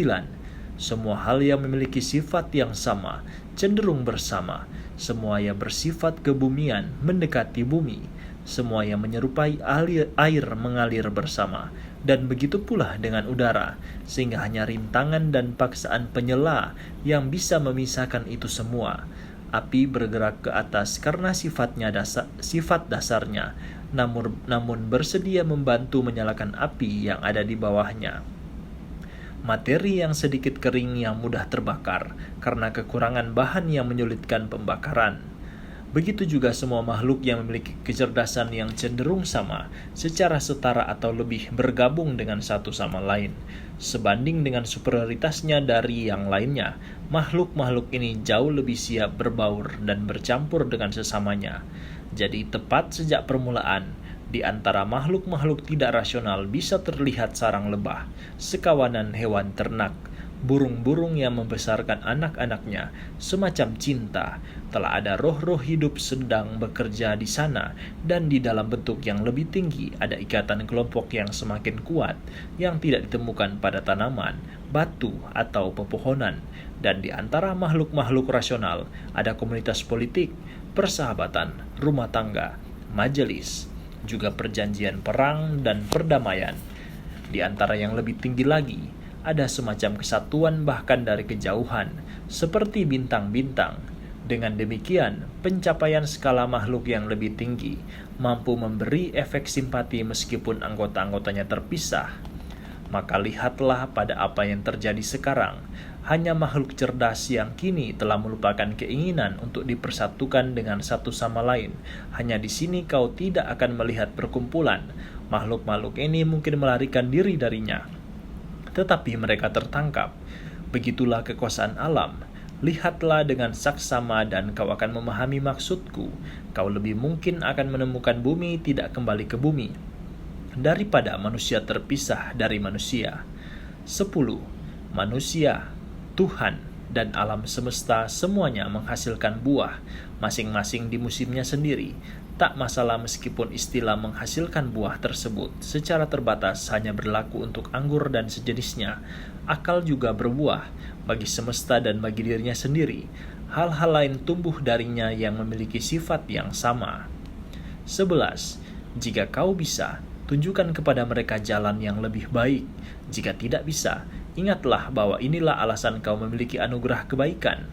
Semua hal yang memiliki sifat yang sama, cenderung bersama, semua yang bersifat kebumian mendekati bumi, semua yang menyerupai air mengalir bersama, dan begitu pula dengan udara, sehingga hanya rintangan dan paksaan penyela yang bisa memisahkan itu semua. Api bergerak ke atas karena sifat dasarnya, namun bersedia membantu menyalakan api yang ada di bawahnya. Materi yang sedikit kering yang mudah terbakar karena kekurangan bahan yang menyulitkan pembakaran. Begitu juga semua makhluk yang memiliki kecerdasan yang cenderung sama, secara setara atau lebih bergabung dengan satu sama lain. Sebanding dengan superioritasnya dari yang lainnya, makhluk-makhluk ini jauh lebih siap berbaur dan bercampur dengan sesamanya. Jadi tepat sejak permulaan, di antara makhluk-makhluk tidak rasional bisa terlihat sarang lebah, sekawanan hewan ternak, burung-burung yang membesarkan anak-anaknya, semacam cinta. Telah ada roh-roh hidup sedang bekerja di sana, dan di dalam bentuk yang lebih tinggi ada ikatan kelompok yang semakin kuat, yang tidak ditemukan pada tanaman, batu, atau pepohonan. Dan di antara makhluk-makhluk rasional ada komunitas politik, persahabatan, rumah tangga, majelis, juga perjanjian perang dan perdamaian. Di antara yang lebih tinggi lagi, ada semacam kesatuan bahkan dari kejauhan, seperti bintang-bintang. Dengan demikian, pencapaian skala makhluk yang lebih tinggi mampu memberi efek simpati meskipun anggota-anggotanya terpisah. Maka lihatlah pada apa yang terjadi sekarang. Hanya makhluk cerdas yang kini telah melupakan keinginan untuk dipersatukan dengan satu sama lain. Hanya di sini kau tidak akan melihat perkumpulan. Makhluk-makhluk ini mungkin melarikan diri darinya, tetapi mereka tertangkap. Begitulah kekuasaan alam. Lihatlah dengan saksama dan kau akan memahami maksudku. Kau lebih mungkin akan menemukan bumi tidak kembali ke bumi daripada manusia terpisah dari manusia. 10. Manusia, Tuhan, dan alam semesta semuanya menghasilkan buah, masing-masing di musimnya sendiri. Tak masalah meskipun istilah menghasilkan buah tersebut secara terbatas hanya berlaku untuk anggur dan sejenisnya. Akal juga berbuah bagi semesta dan bagi dirinya sendiri. Hal-hal lain tumbuh darinya yang memiliki sifat yang sama. 11. Jika kau bisa, tunjukkan kepada mereka jalan yang lebih baik. Jika tidak bisa, ingatlah bahwa inilah alasan kau memiliki anugerah kebaikan.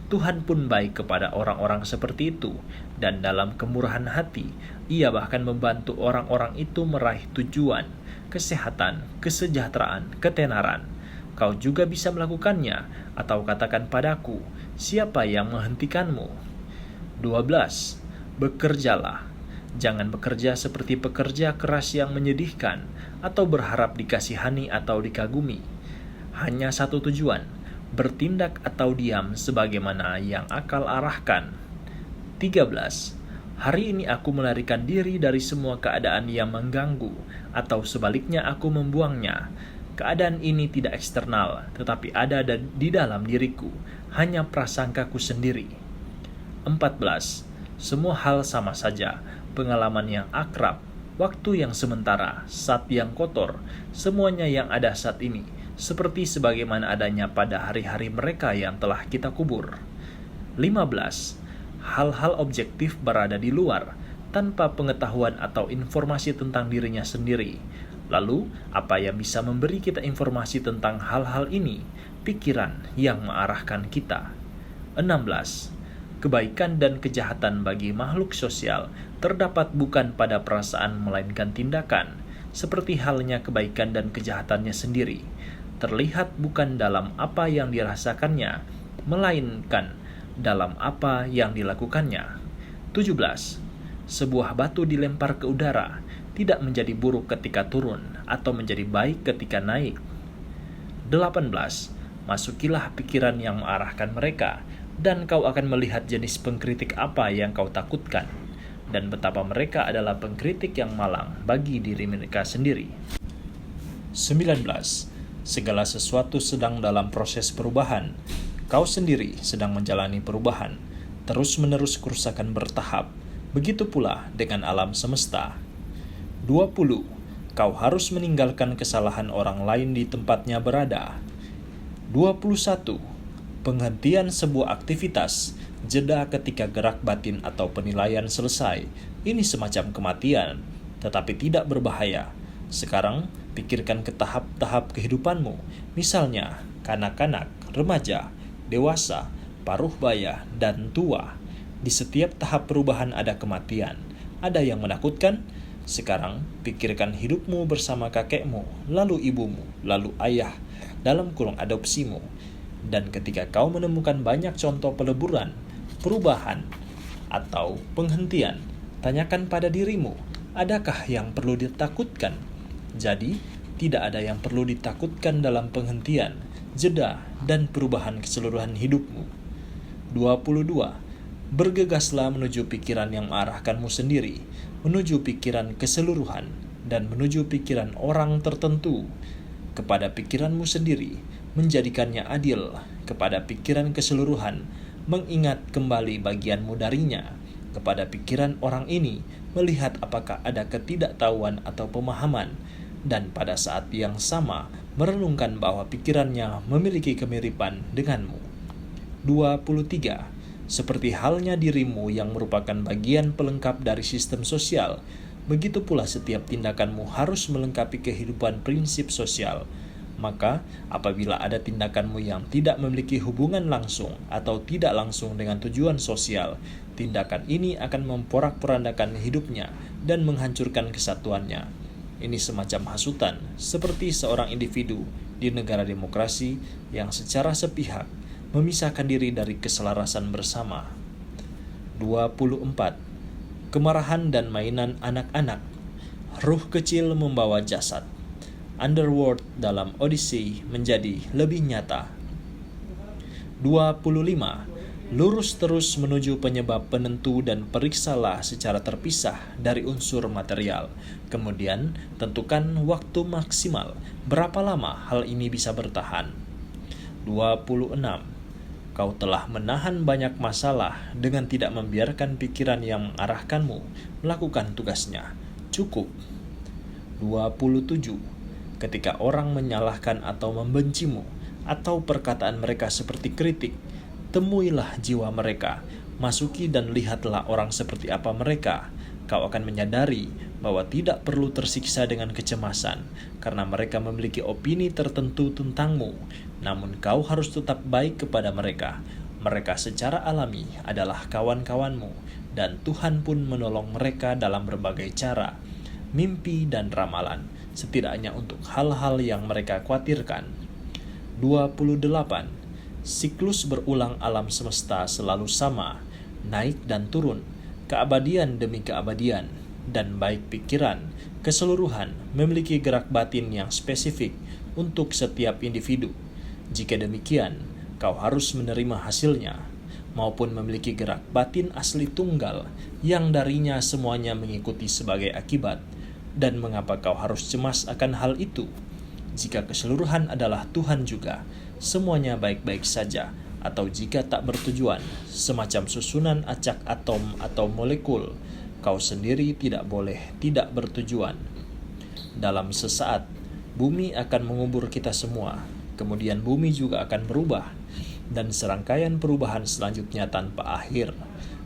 Tuhan pun baik kepada orang-orang seperti itu, dan dalam kemurahan hati, Ia bahkan membantu orang-orang itu meraih tujuan, kesehatan, kesejahteraan, ketenaran. Kau juga bisa melakukannya, atau katakan padaku, siapa yang menghentikanmu? 12. Bekerjalah. Jangan bekerja seperti pekerja keras yang menyedihkan, atau berharap dikasihani atau dikagumi. Hanya satu tujuan, bertindak atau diam sebagaimana yang akal arahkan. 13. Hari ini aku melarikan diri dari semua keadaan yang mengganggu, atau sebaliknya aku membuangnya. Keadaan ini tidak eksternal, tetapi ada di dalam diriku, hanya prasangkaku sendiri. 14. Semua hal sama saja, pengalaman yang akrab, waktu yang sementara, saat yang kotor, semuanya yang ada saat ini, seperti sebagaimana adanya pada hari-hari mereka yang telah kita kubur. 15. Hal-hal objektif berada di luar, tanpa pengetahuan atau informasi tentang dirinya sendiri. Lalu, apa yang bisa memberi kita informasi tentang hal-hal ini? Pikiran yang mengarahkan kita. 16. Kebaikan dan kejahatan bagi makhluk sosial terdapat bukan pada perasaan melainkan tindakan, seperti halnya kebaikan dan kejahatannya sendiri. Terlihat bukan dalam apa yang dirasakannya, melainkan dalam apa yang dilakukannya. 17. Sebuah batu dilempar ke udara, tidak menjadi buruk ketika turun, atau menjadi baik ketika naik. 18. Masukilah pikiran yang mengarahkan mereka, dan kau akan melihat jenis pengkritik apa yang kau takutkan, dan betapa mereka adalah pengkritik yang malang bagi diri mereka sendiri. 19. Segala sesuatu sedang dalam proses perubahan. Kau sendiri sedang menjalani perubahan. Terus-menerus kerusakan bertahap. Begitu pula dengan alam semesta. 20. Kau harus meninggalkan kesalahan orang lain di tempatnya berada. 21. Penghentian sebuah aktivitas Jeda ketika gerak batin atau penilaian selesai. Ini semacam kematian, tetapi tidak berbahaya. Sekarang, pikirkan ke tahap-tahap kehidupanmu. Misalnya, kanak-kanak, remaja, dewasa, paruh baya, dan tua. Di setiap tahap perubahan ada kematian. Ada yang menakutkan? Sekarang, pikirkan hidupmu bersama kakekmu, lalu ibumu, lalu ayah, dalam kurung adopsimu. Dan ketika kau menemukan banyak contoh peleburan, perubahan, atau penghentian, tanyakan pada dirimu, adakah yang perlu ditakutkan? Jadi, tidak ada yang perlu ditakutkan dalam penghentian, jeda, dan perubahan keseluruhan hidupmu. 22. Bergegaslah menuju pikiran yang mengarahkanmu sendiri, menuju pikiran keseluruhan, dan menuju pikiran orang tertentu. Kepada pikiranmu sendiri, menjadikannya adil, kepada pikiran keseluruhan, mengingat kembali bagianmu darinya, kepada pikiran orang ini, melihat apakah ada ketidaktahuan atau pemahaman, dan pada saat yang sama, merenungkan bahwa pikirannya memiliki kemiripan denganmu. 23. Seperti halnya dirimu yang merupakan bagian pelengkap dari sistem sosial, begitu pula setiap tindakanmu harus melengkapi kehidupan prinsip sosial. Maka, apabila ada tindakanmu yang tidak memiliki hubungan langsung atau tidak langsung dengan tujuan sosial, tindakan ini akan memporak-porandakan hidupnya dan menghancurkan kesatuannya. Ini semacam hasutan, seperti seorang individu di negara demokrasi yang secara sepihak memisahkan diri dari keselarasan bersama. 24. Kemarahan dan mainan anak-anak. Ruh kecil membawa jasad. Underworld dalam Odyssey menjadi lebih nyata. 25. Lurus terus menuju penyebab penentu dan periksalah secara terpisah dari unsur material. Kemudian, tentukan waktu maksimal. Berapa lama hal ini bisa bertahan? 26. Kau telah menahan banyak masalah dengan tidak membiarkan pikiran yang mengarahkanmu melakukan tugasnya. Cukup. 27. Ketika orang menyalahkan atau membencimu, atau perkataan mereka seperti kritik, temuilah jiwa mereka, masuki dan lihatlah orang seperti apa mereka. Kau akan menyadari bahwa tidak perlu tersiksa dengan kecemasan, karena mereka memiliki opini tertentu tentangmu. Namun kau harus tetap baik kepada mereka. Mereka secara alami adalah kawan-kawanmu, dan Tuhan pun menolong mereka dalam berbagai cara, mimpi dan ramalan, setidaknya untuk hal-hal yang mereka khawatirkan. 28. Siklus berulang alam semesta selalu sama, naik dan turun, keabadian demi keabadian, dan baik pikiran, keseluruhan memiliki gerak batin yang spesifik untuk setiap individu. Jika demikian, kau harus menerima hasilnya, maupun memiliki gerak batin asli tunggal yang darinya semuanya mengikuti sebagai akibat. Dan mengapa kau harus cemas akan hal itu? Jika keseluruhan adalah Tuhan juga, semuanya baik-baik saja. Atau jika tak bertujuan, semacam susunan acak atom atau molekul, kau sendiri tidak boleh tidak bertujuan. Dalam sesaat, bumi akan mengubur kita semua. Kemudian bumi juga akan berubah, dan serangkaian perubahan selanjutnya tanpa akhir.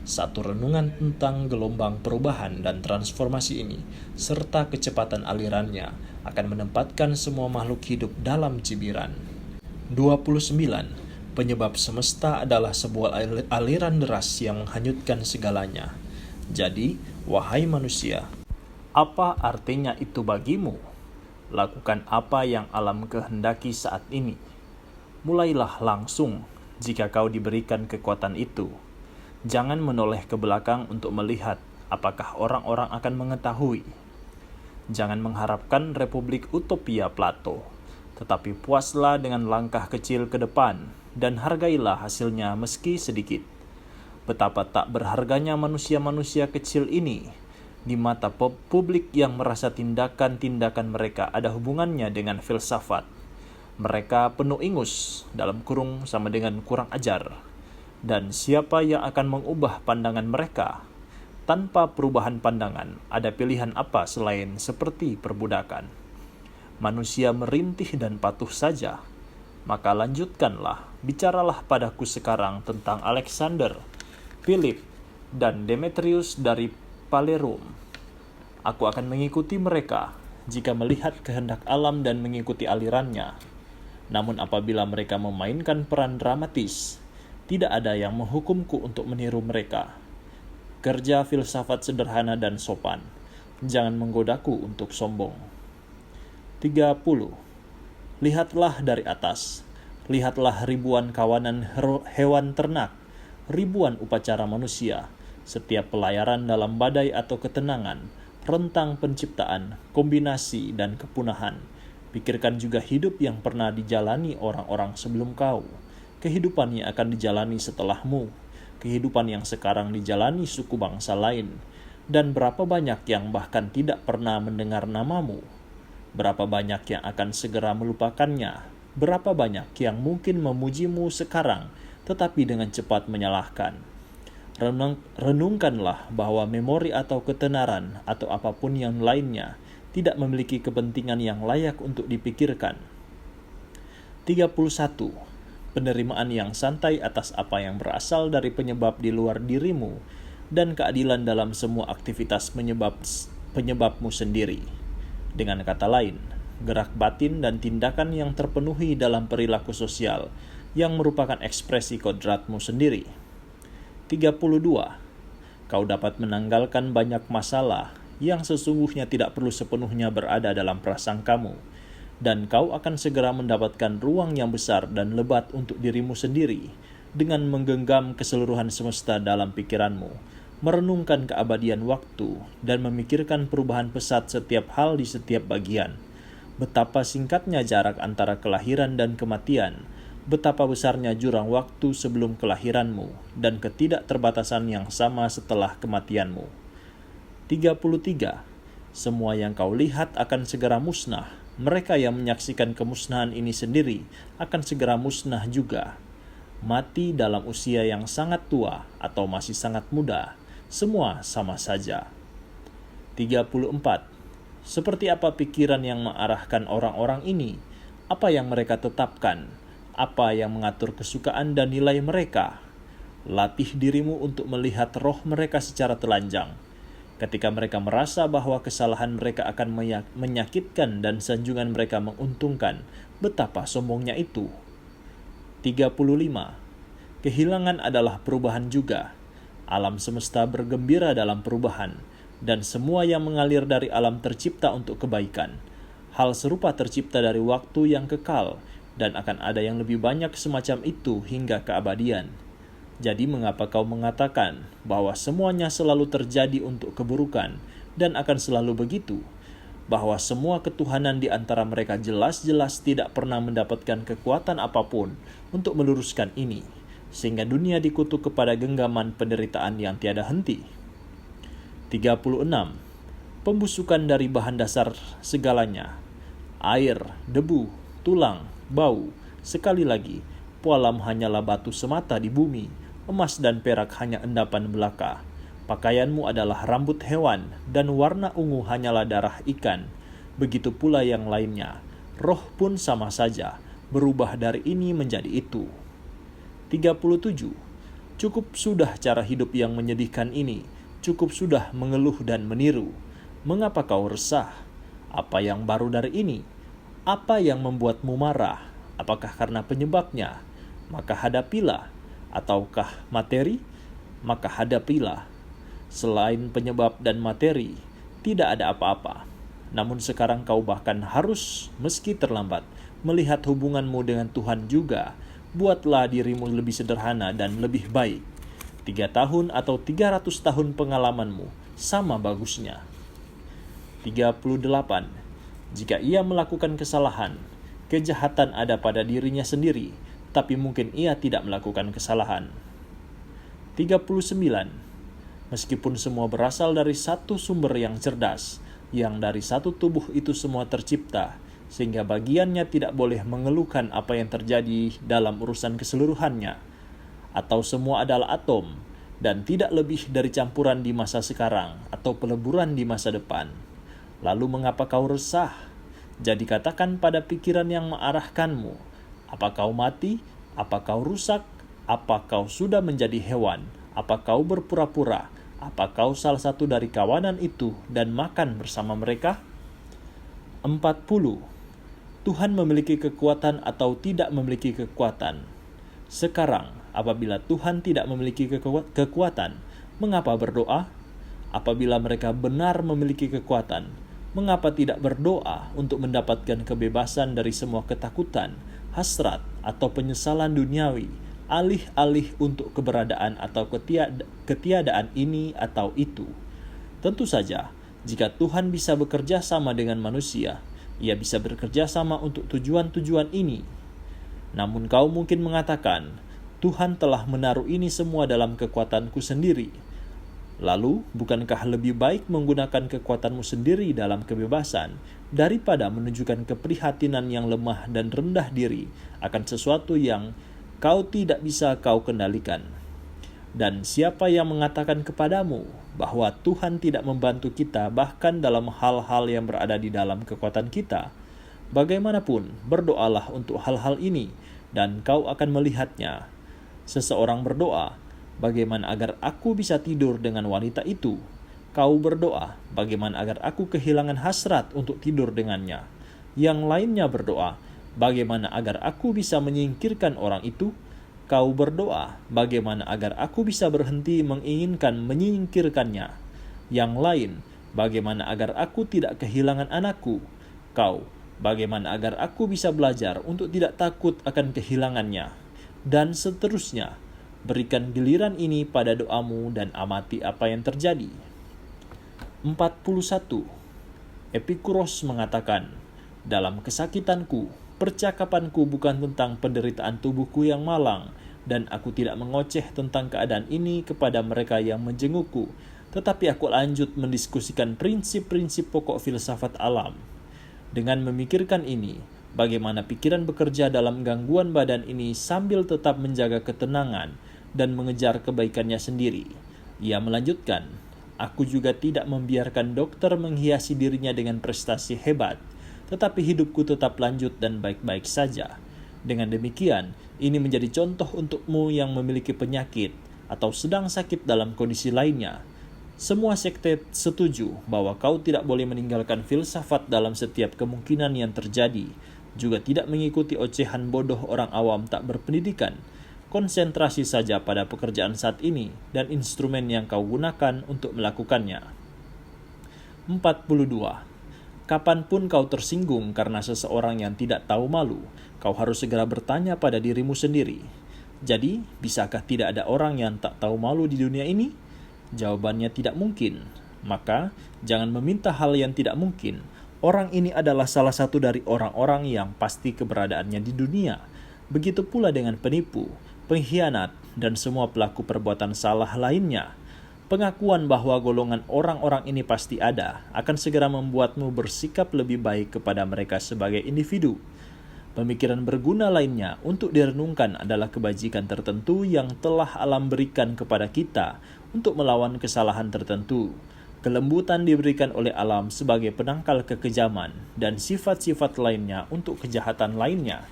Satu renungan tentang gelombang perubahan dan transformasi ini, serta kecepatan alirannya, akan menempatkan semua makhluk hidup dalam cibiran. 29. Penyebab semesta adalah sebuah aliran deras yang menghanyutkan segalanya. Jadi, wahai manusia, apa artinya itu bagimu? Lakukan apa yang alam kehendaki saat ini. Mulailah langsung jika kau diberikan kekuatan itu. Jangan menoleh ke belakang untuk melihat apakah orang-orang akan mengetahui. Jangan mengharapkan republik utopia Plato, tetapi puaslah dengan langkah kecil ke depan dan hargailah hasilnya meski sedikit. Betapa tak berharganya manusia-manusia kecil ini di mata publik yang merasa tindakan-tindakan mereka ada hubungannya dengan filsafat. Mereka penuh ingus, dalam kurung sama dengan kurang ajar. Dan siapa yang akan mengubah pandangan mereka? Tanpa perubahan pandangan, ada pilihan apa selain seperti perbudakan? Manusia merintih dan patuh saja. Maka lanjutkanlah, bicaralah padaku sekarang tentang Alexander. Philip, dan Demetrius dari Palerum. Aku akan mengikuti mereka jika melihat kehendak alam dan mengikuti alirannya. Namun apabila mereka memainkan peran dramatis, tidak ada yang menghukumku untuk meniru mereka. Kerja filsafat sederhana dan sopan. Jangan menggodaku untuk sombong. 30. Lihatlah dari atas. Lihatlah ribuan kawanan hewan ternak, ribuan upacara manusia, setiap pelayaran dalam badai atau ketenangan, rentang penciptaan, kombinasi, dan kepunahan. Pikirkan juga hidup yang pernah dijalani orang-orang sebelum kau. Kehidupan yang akan dijalani setelahmu. Kehidupan yang sekarang dijalani suku bangsa lain. Dan berapa banyak yang bahkan tidak pernah mendengar namamu. Berapa banyak yang akan segera melupakannya. Berapa banyak yang mungkin memujimu sekarang, tetapi dengan cepat menyalahkan. Renungkanlah bahwa memori atau ketenaran atau apapun yang lainnya tidak memiliki kepentingan yang layak untuk dipikirkan. 31. Penerimaan yang santai atas apa yang berasal dari penyebab di luar dirimu dan keadilan dalam semua aktivitas penyebabmu sendiri. Dengan kata lain, gerak batin dan tindakan yang terpenuhi dalam perilaku sosial yang merupakan ekspresi kodratmu sendiri. 32. Kau dapat menanggalkan banyak masalah yang sesungguhnya tidak perlu sepenuhnya berada dalam prasangkamu, dan kau akan segera mendapatkan ruang yang besar dan lebat untuk dirimu sendiri dengan menggenggam keseluruhan semesta dalam pikiranmu, merenungkan keabadian waktu, dan memikirkan perubahan pesat setiap hal di setiap bagian. Betapa singkatnya jarak antara kelahiran dan kematian, betapa besarnya jurang waktu sebelum kelahiranmu, dan ketidakterbatasan yang sama setelah kematianmu. 33. Semua yang kau lihat akan segera musnah. Mereka yang menyaksikan kemusnahan ini sendiri akan segera musnah juga. Mati dalam usia yang sangat tua atau masih sangat muda, semua sama saja. 34. Seperti apa pikiran yang mengarahkan orang-orang ini? Apa yang mereka tetapkan? Apa yang mengatur kesukaan dan nilai mereka? Latih dirimu untuk melihat roh mereka secara telanjang. Ketika mereka merasa bahwa kesalahan mereka akan menyakitkan dan sanjungan mereka menguntungkan, betapa sombongnya itu. 35. Kehilangan adalah perubahan juga. Alam semesta bergembira dalam perubahan, dan semua yang mengalir dari alam tercipta untuk kebaikan. Hal serupa tercipta dari waktu yang kekal, dan akan ada yang lebih banyak semacam itu hingga keabadian. Jadi mengapa kau mengatakan bahwa semuanya selalu terjadi untuk keburukan dan akan selalu begitu? Bahwa semua ketuhanan di antara mereka jelas-jelas tidak pernah mendapatkan kekuatan apapun untuk meluruskan ini, sehingga dunia dikutuk kepada genggaman penderitaan yang tiada henti. 36. Pembusukan dari bahan dasar segalanya. Air, debu, tulang, bau. Sekali lagi, pualam hanyalah batu semata di bumi. Emas dan perak hanya endapan belaka. Pakaianmu adalah rambut hewan, dan warna ungu hanyalah darah ikan. Begitu pula yang lainnya. Roh pun sama saja, berubah dari ini menjadi itu. 37. Cukup sudah cara hidup yang menyedihkan ini. Cukup sudah mengeluh dan meniru. Mengapa kau resah? Apa yang baru dari ini? Apa yang membuatmu marah? Apakah karena penyebabnya? Maka hadapilah. Ataukah materi? Maka hadapilah. Selain penyebab dan materi, tidak ada apa-apa. Namun sekarang kau bahkan harus, meski terlambat, melihat hubunganmu dengan Tuhan juga. Buatlah dirimu lebih sederhana dan lebih baik. 3 tahun atau 300 tahun pengalamanmu sama bagusnya. 38. Jika ia melakukan kesalahan, kejahatan ada pada dirinya sendiri, tapi mungkin ia tidak melakukan kesalahan. 39. Meskipun semua berasal dari satu sumber yang cerdas, yang dari satu tubuh itu semua tercipta, sehingga bagiannya tidak boleh mengeluhkan apa yang terjadi dalam urusan keseluruhannya, atau semua adalah atom, dan tidak lebih dari campuran di masa sekarang, atau peleburan di masa depan. Lalu mengapa kau resah? Jadi katakan pada pikiran yang mengarahkanmu, apa kau mati? Apa kau rusak? Apa kau sudah menjadi hewan? Apa kau berpura-pura? Apa kau salah satu dari kawanan itu dan makan bersama mereka? 40. Tuhan memiliki kekuatan atau tidak memiliki kekuatan? Sekarang, apabila Tuhan tidak memiliki kekuatan, mengapa berdoa? Apabila mereka benar memiliki kekuatan, mengapa tidak berdoa untuk mendapatkan kebebasan dari semua ketakutan, hasrat, atau penyesalan duniawi, alih-alih untuk keberadaan atau ketiadaan ini atau itu? Tentu saja, jika Tuhan bisa bekerja sama dengan manusia, Ia bisa bekerja sama untuk tujuan-tujuan ini. Namun kau mungkin mengatakan, Tuhan telah menaruh ini semua dalam kekuatanku sendiri. Lalu, bukankah lebih baik menggunakan kekuatanmu sendiri dalam kebebasan daripada menunjukkan keprihatinan yang lemah dan rendah diri akan sesuatu yang kau tidak bisa kau kendalikan? Dan siapa yang mengatakan kepadamu bahwa Tuhan tidak membantu kita bahkan dalam hal-hal yang berada di dalam kekuatan kita? Bagaimanapun, berdoalah untuk hal-hal ini dan kau akan melihatnya. Seseorang berdoa, bagaimana agar aku bisa tidur dengan wanita itu? Kau berdoa, bagaimana agar aku kehilangan hasrat untuk tidur dengannya? Yang lainnya berdoa, bagaimana agar aku bisa menyingkirkan orang itu? Kau berdoa, bagaimana agar aku bisa berhenti menginginkan menyingkirkannya? Yang lain, bagaimana agar aku tidak kehilangan anakku? Kau, bagaimana agar aku bisa belajar untuk tidak takut akan kehilangannya? Dan seterusnya. Berikan giliran ini pada doamu dan amati apa yang terjadi. 41. Epikuros mengatakan, dalam kesakitanku, percakapanku bukan tentang penderitaan tubuhku yang malang, dan aku tidak mengoceh tentang keadaan ini kepada mereka yang menjengukku, tetapi aku lanjut mendiskusikan prinsip-prinsip pokok filsafat alam. Dengan memikirkan ini, bagaimana pikiran bekerja dalam gangguan badan ini sambil tetap menjaga ketenangan dan mengejar kebaikannya sendiri. Ia melanjutkan, aku juga tidak membiarkan dokter menghiasi dirinya dengan prestasi hebat, tetapi hidupku tetap lanjut dan baik-baik saja. Dengan demikian, ini menjadi contoh untukmu yang memiliki penyakit atau sedang sakit dalam kondisi lainnya. Semua sekte setuju bahwa kau tidak boleh meninggalkan filsafat dalam setiap kemungkinan yang terjadi, juga tidak mengikuti ocehan bodoh orang awam tak berpendidikan. Konsentrasi saja pada pekerjaan saat ini dan instrumen yang kau gunakan untuk melakukannya. 42. Kapanpun kau tersinggung karena seseorang yang tidak tahu malu, kau harus segera bertanya pada dirimu sendiri. Jadi, bisakah tidak ada orang yang tak tahu malu di dunia ini? Jawabannya tidak mungkin. Maka, jangan meminta hal yang tidak mungkin. Orang ini adalah salah satu dari orang-orang yang pasti keberadaannya di dunia. Begitu pula dengan penipu, pengkhianat, dan semua pelaku perbuatan salah lainnya. Pengakuan bahwa golongan orang-orang ini pasti ada akan segera membuatmu bersikap lebih baik kepada mereka sebagai individu. Pemikiran berguna lainnya untuk direnungkan adalah kebajikan tertentu yang telah alam berikan kepada kita untuk melawan kesalahan tertentu. Kelembutan diberikan oleh alam sebagai penangkal kekejaman dan sifat-sifat lainnya untuk kejahatan lainnya.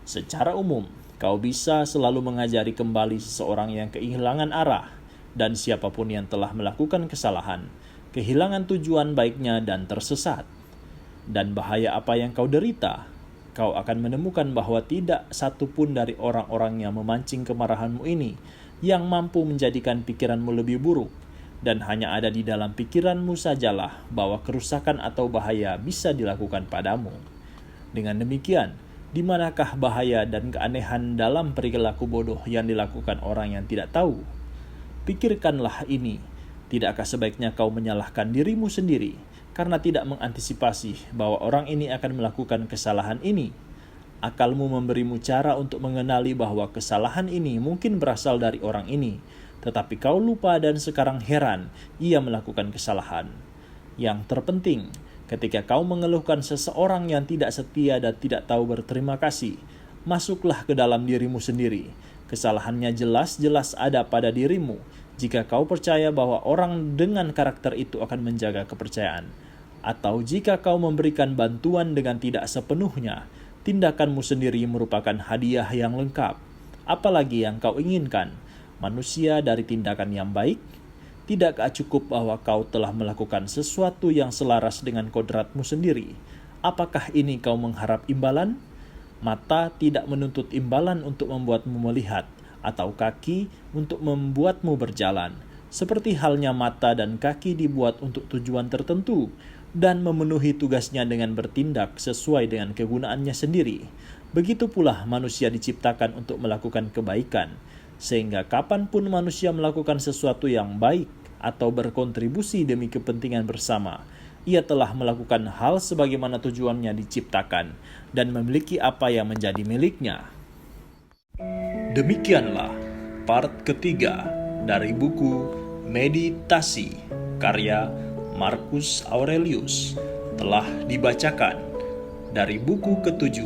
Secara umum, kau bisa selalu mengajari kembali seseorang yang kehilangan arah, dan siapapun yang telah melakukan kesalahan, kehilangan tujuan baiknya dan tersesat. Dan bahaya apa yang kau derita, kau akan menemukan bahwa tidak satu pun dari orang-orang yang memancing kemarahanmu ini yang mampu menjadikan pikiranmu lebih buruk, dan hanya ada di dalam pikiranmu sajalah bahwa kerusakan atau bahaya bisa dilakukan padamu. Dengan demikian, di manakah bahaya dan keanehan dalam perilaku bodoh yang dilakukan orang yang tidak tahu? Pikirkanlah ini, tidakkah sebaiknya kau menyalahkan dirimu sendiri karena tidak mengantisipasi bahwa orang ini akan melakukan kesalahan ini? Akalmu memberimu cara untuk mengenali bahwa kesalahan ini mungkin berasal dari orang ini, tetapi kau lupa dan sekarang heran ia melakukan kesalahan. Yang terpenting, ketika kau mengeluhkan seseorang yang tidak setia dan tidak tahu berterima kasih, masuklah ke dalam dirimu sendiri. Kesalahannya jelas-jelas ada pada dirimu jika kau percaya bahwa orang dengan karakter itu akan menjaga kepercayaan. Atau jika kau memberikan bantuan dengan tidak sepenuhnya, tindakanmu sendiri merupakan hadiah yang lengkap. Apalagi yang kau inginkan? manusia dari tindakan yang baik? Tidakkah cukup bahwa kau telah melakukan sesuatu yang selaras dengan kodratmu sendiri? Apakah ini kau mengharap imbalan? Mata tidak menuntut imbalan untuk membuatmu melihat, atau kaki untuk membuatmu berjalan. Seperti halnya mata dan kaki dibuat untuk tujuan tertentu, dan memenuhi tugasnya dengan bertindak sesuai dengan kegunaannya sendiri. Begitu pula manusia diciptakan untuk melakukan kebaikan, sehingga kapanpun manusia melakukan sesuatu yang baik atau berkontribusi demi kepentingan bersama, ia telah melakukan hal sebagaimana tujuannya diciptakan dan memiliki apa yang menjadi miliknya. Demikianlah part ketiga dari buku Meditasi karya Marcus Aurelius telah dibacakan dari buku ke-7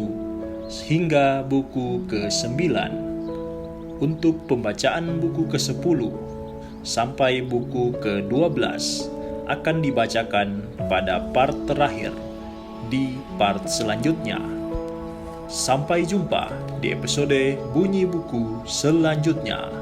hingga buku ke-9. Untuk pembacaan buku ke-10 sampai buku ke-12 akan dibacakan pada part terakhir di part selanjutnya. Sampai jumpa di episode Bunyi Buku selanjutnya.